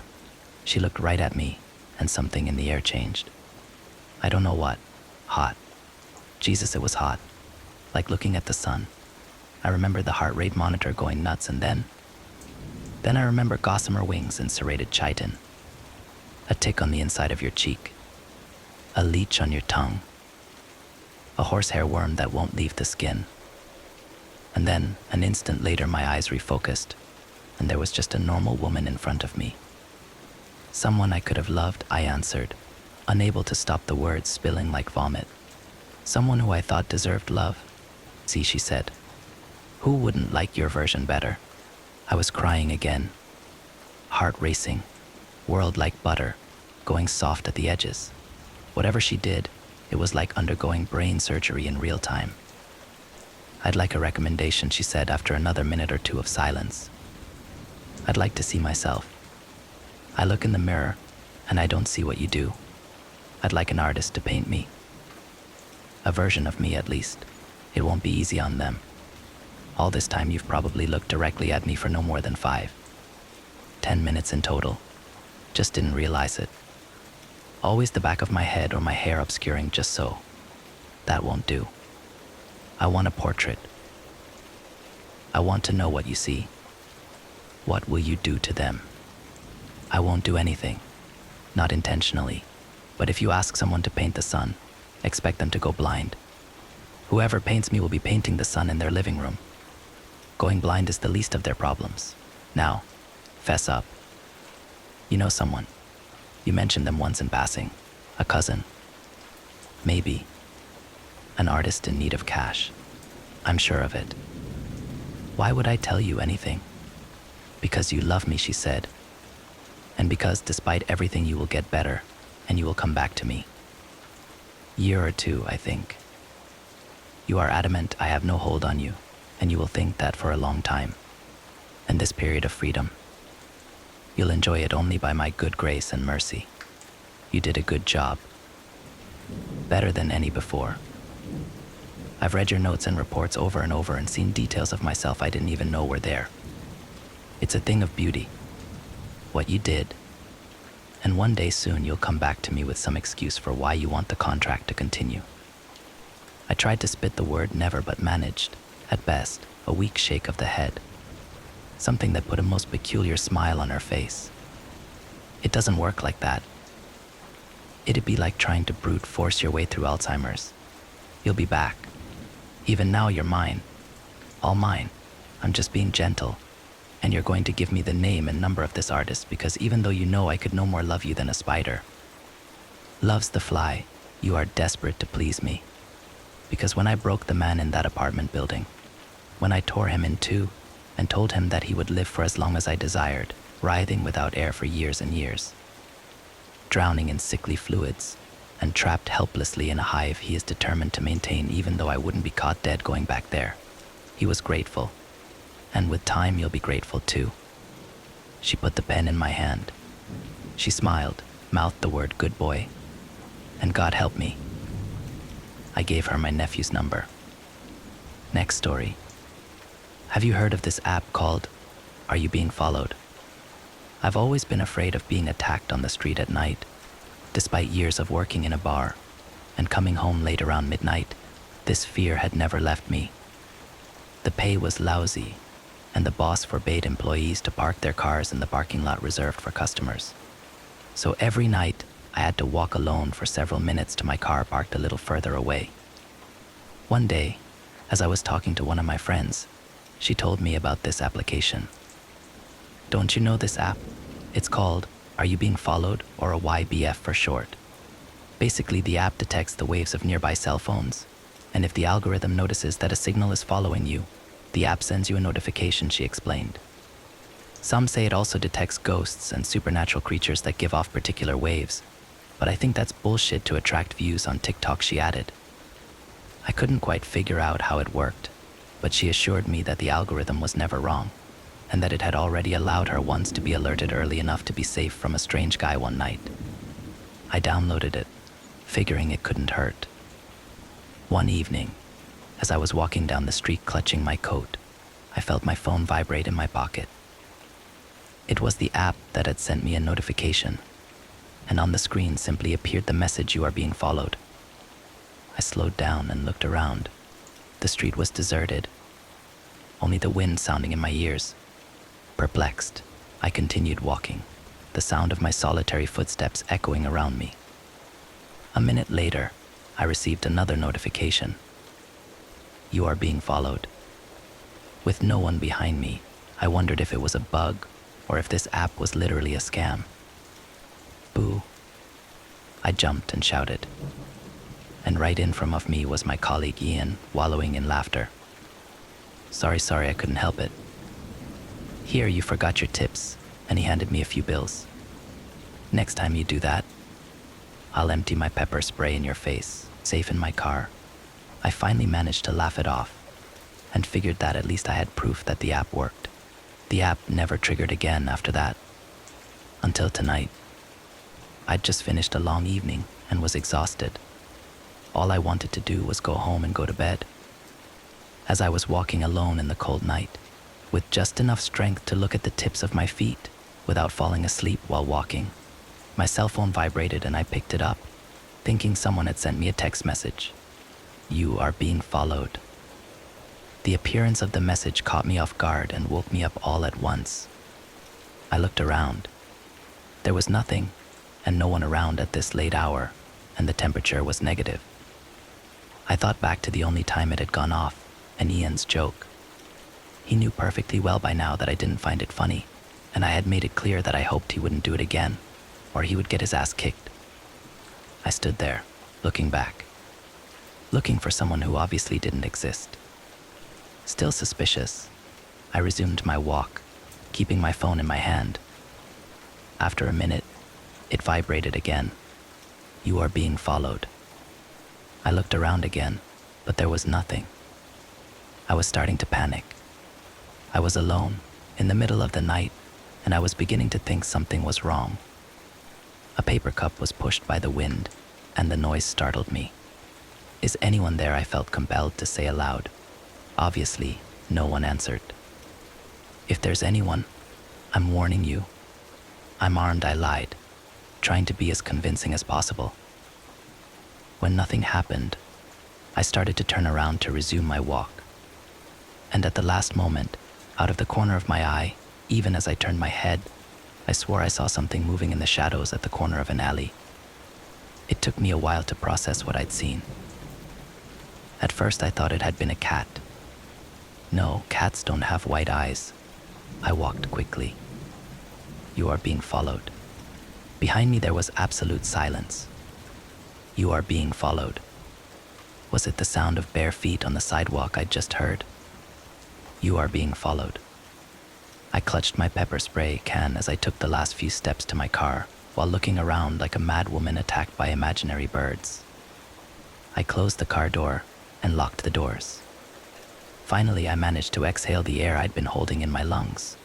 she looked right at me, and something in the air changed. I don't know what. Hot. Jesus, it was hot. Like looking at the sun. I remember the heart rate monitor going nuts, and then I remember gossamer wings and serrated chitin. A tick on the inside of your cheek. A leech on your tongue. A horsehair worm that won't leave the skin. And then, an instant later, my eyes refocused, and there was just a normal woman in front of me. Someone I could have loved, I answered, unable to stop the words spilling like vomit. Someone who I thought deserved love. See, she said. Who wouldn't like your version better? I was crying again. Heart racing, world like butter, going soft at the edges. Whatever she did, it was like undergoing brain surgery in real time. I'd like a recommendation, she said after another minute or two of silence. I'd like to see myself. I look in the mirror, and I don't see what you do. I'd like an artist to paint me. A version of me, at least. It won't be easy on them. All this time you've probably looked directly at me for no more than 5, 10 minutes in total. Just didn't realize it. Always the back of my head or my hair obscuring just so. That won't do. I want a portrait. I want to know what you see. What will you do to them? I won't do anything. Not intentionally. But if you ask someone to paint the sun, expect them to go blind. Whoever paints me will be painting the sun in their living room. Going blind is the least of their problems. Now, fess up. You know someone. You mentioned them once in passing. A cousin. Maybe. An artist in need of cash. I'm sure of it. Why would I tell you anything? Because you love me, she said. And because despite everything you will get better, and you will come back to me. Year or two, I think. You are adamant I have no hold on you, and you will think that for a long time. And this period of freedom, you'll enjoy it only by my good grace and mercy. You did a good job. Better than any before. I've read your notes and reports over and over and seen details of myself I didn't even know were there. It's a thing of beauty. What you did. And one day soon you'll come back to me with some excuse for why you want the contract to continue. I tried to spit the word never but managed, at best, a weak shake of the head. Something that put a most peculiar smile on her face. It doesn't work like that. It'd be like trying to brute force your way through Alzheimer's. You'll be back. Even now you're mine. All mine. I'm just being gentle. And you're going to give me the name and number of this artist because even though you know I could no more love you than a spider. Loves the fly, you are desperate to please me. Because when I broke the man in that apartment building, when I tore him in two and told him that he would live for as long as I desired, writhing without air for years and years, drowning in sickly fluids, and trapped helplessly in a hive he is determined to maintain even though I wouldn't be caught dead going back there. He was grateful. And with time you'll be grateful too. She put the pen in my hand. She smiled, mouthed the word good boy. And God help me. I gave her my nephew's number. Next story. Have you heard of this app called Are You Being Followed? I've always been afraid of being attacked on the street at night. Despite years of working in a bar and coming home late around midnight, this fear had never left me. The pay was lousy, and the boss forbade employees to park their cars in the parking lot reserved for customers. So every night, I had to walk alone for several minutes to my car parked a little further away. One day, as I was talking to one of my friends, she told me about this application. Don't you know this app? It's called Are You Being Followed, or a YBF for short. Basically, the app detects the waves of nearby cell phones, and if the algorithm notices that a signal is following you, the app sends you a notification, she explained. Some say it also detects ghosts and supernatural creatures that give off particular waves, but I think that's bullshit to attract views on TikTok, she added. I couldn't quite figure out how it worked, but she assured me that the algorithm was never wrong, and that it had already allowed her once to be alerted early enough to be safe from a strange guy one night. I downloaded it, figuring it couldn't hurt. One evening, as I was walking down the street clutching my coat, I felt my phone vibrate in my pocket. It was the app that had sent me a notification, and on the screen simply appeared the message, "You are being followed." I slowed down and looked around. The street was deserted, only the wind sounding in my ears. Perplexed, I continued walking, the sound of my solitary footsteps echoing around me. A minute later, I received another notification. "You are being followed." With no one behind me, I wondered if it was a bug or if this app was literally a scam. Boo. I jumped and shouted. And right in front of me was my colleague Ian, wallowing in laughter. Sorry, I couldn't help it. "Here, you forgot your tips," and he handed me a few bills. "Next time you do that, I'll empty my pepper spray in your face, safe in my car." I finally managed to laugh it off and figured that at least I had proof that the app worked. The app never triggered again after that. Until tonight. I'd just finished a long evening and was exhausted. All I wanted to do was go home and go to bed. As I was walking alone in the cold night, with just enough strength to look at the tips of my feet without falling asleep while walking, my cell phone vibrated and I picked it up, thinking someone had sent me a text message. You are being followed. The appearance of the message caught me off guard and woke me up all at once. I looked around. There was nothing, and no one around at this late hour, and the temperature was negative. I thought back to the only time it had gone off, and Ian's joke. He knew perfectly well by now that I didn't find it funny, and I had made it clear that I hoped he wouldn't do it again, or he would get his ass kicked. I stood there, looking back, looking for someone who obviously didn't exist. Still suspicious, I resumed my walk, keeping my phone in my hand. After a minute, it vibrated again. You are being followed. I looked around again, but there was nothing. I was starting to panic. I was alone, in the middle of the night, and I was beginning to think something was wrong. A paper cup was pushed by the wind, and the noise startled me. Is anyone there? I felt compelled to say aloud. Obviously, no one answered. If there's anyone, I'm warning you. I'm armed, I lied, trying to be as convincing as possible. When nothing happened, I started to turn around to resume my walk. And at the last moment, out of the corner of my eye, even as I turned my head, I swore I saw something moving in the shadows at the corner of an alley. It took me a while to process what I'd seen. At first I thought it had been a cat. No, cats don't have white eyes. I walked quickly. You are being followed. Behind me there was absolute silence. You are being followed. Was it the sound of bare feet on the sidewalk I'd just heard? You are being followed. I clutched my pepper spray can as I took the last few steps to my car, while looking around like a mad woman attacked by imaginary birds. I closed the car door and locked the doors. Finally, I managed to exhale the air I'd been holding in my lungs.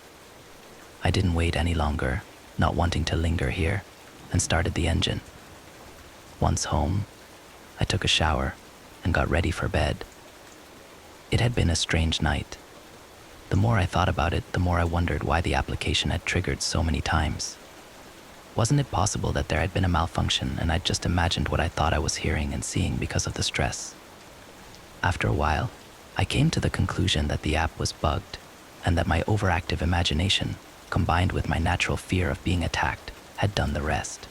I didn't wait any longer, not wanting to linger here, and started the engine. Once home, I took a shower and got ready for bed. It had been a strange night. The more I thought about it, the more I wondered why the application had triggered so many times. Wasn't it possible that there had been a malfunction and I'd just imagined what I thought I was hearing and seeing because of the stress? After a while, I came to the conclusion that the app was bugged and that my overactive imagination, combined with my natural fear of being attacked, had done the rest.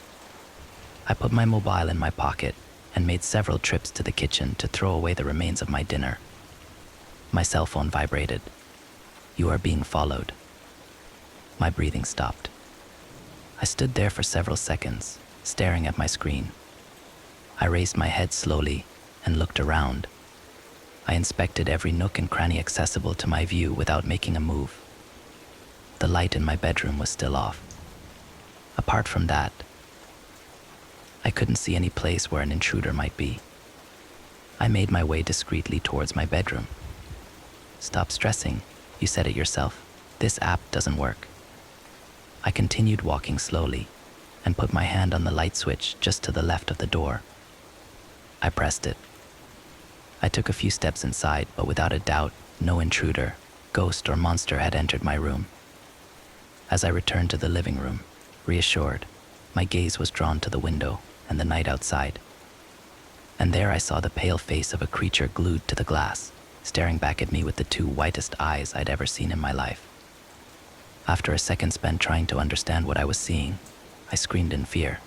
I put my mobile in my pocket and made several trips to the kitchen to throw away the remains of my dinner. My cell phone vibrated. You are being followed. My breathing stopped. I stood there for several seconds, staring at my screen. I raised my head slowly and looked around. I inspected every nook and cranny accessible to my view without making a move. The light in my bedroom was still off. Apart from that, I couldn't see any place where an intruder might be. I made my way discreetly towards my bedroom. Stop stressing, you said it yourself. This app doesn't work. I continued walking slowly and put my hand on the light switch just to the left of the door. I pressed it. I took a few steps inside, but without a doubt, no intruder, ghost, or monster had entered my room. As I returned to the living room, reassured, my gaze was drawn to the window and the night outside. And there I saw the pale face of a creature glued to the glass, staring back at me with the two whitest eyes I'd ever seen in my life. After a second spent trying to understand what I was seeing, I screamed in fear.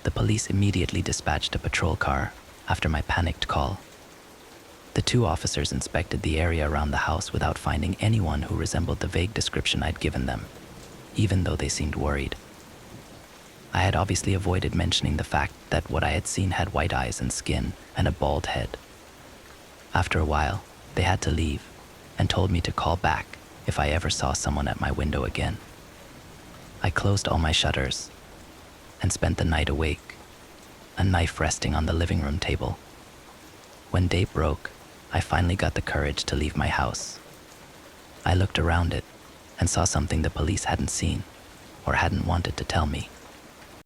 The police immediately dispatched a patrol car after my panicked call. The two officers inspected the area around the house without finding anyone who resembled the vague description I'd given them, even though they seemed worried. I had obviously avoided mentioning the fact that what I had seen had white eyes and skin and a bald head. After a while, they had to leave and told me to call back if I ever saw someone at my window again. I closed all my shutters and spent the night awake, a knife resting on the living room table. When day broke, I finally got the courage to leave my house. I looked around it and saw something the police hadn't seen or hadn't wanted to tell me.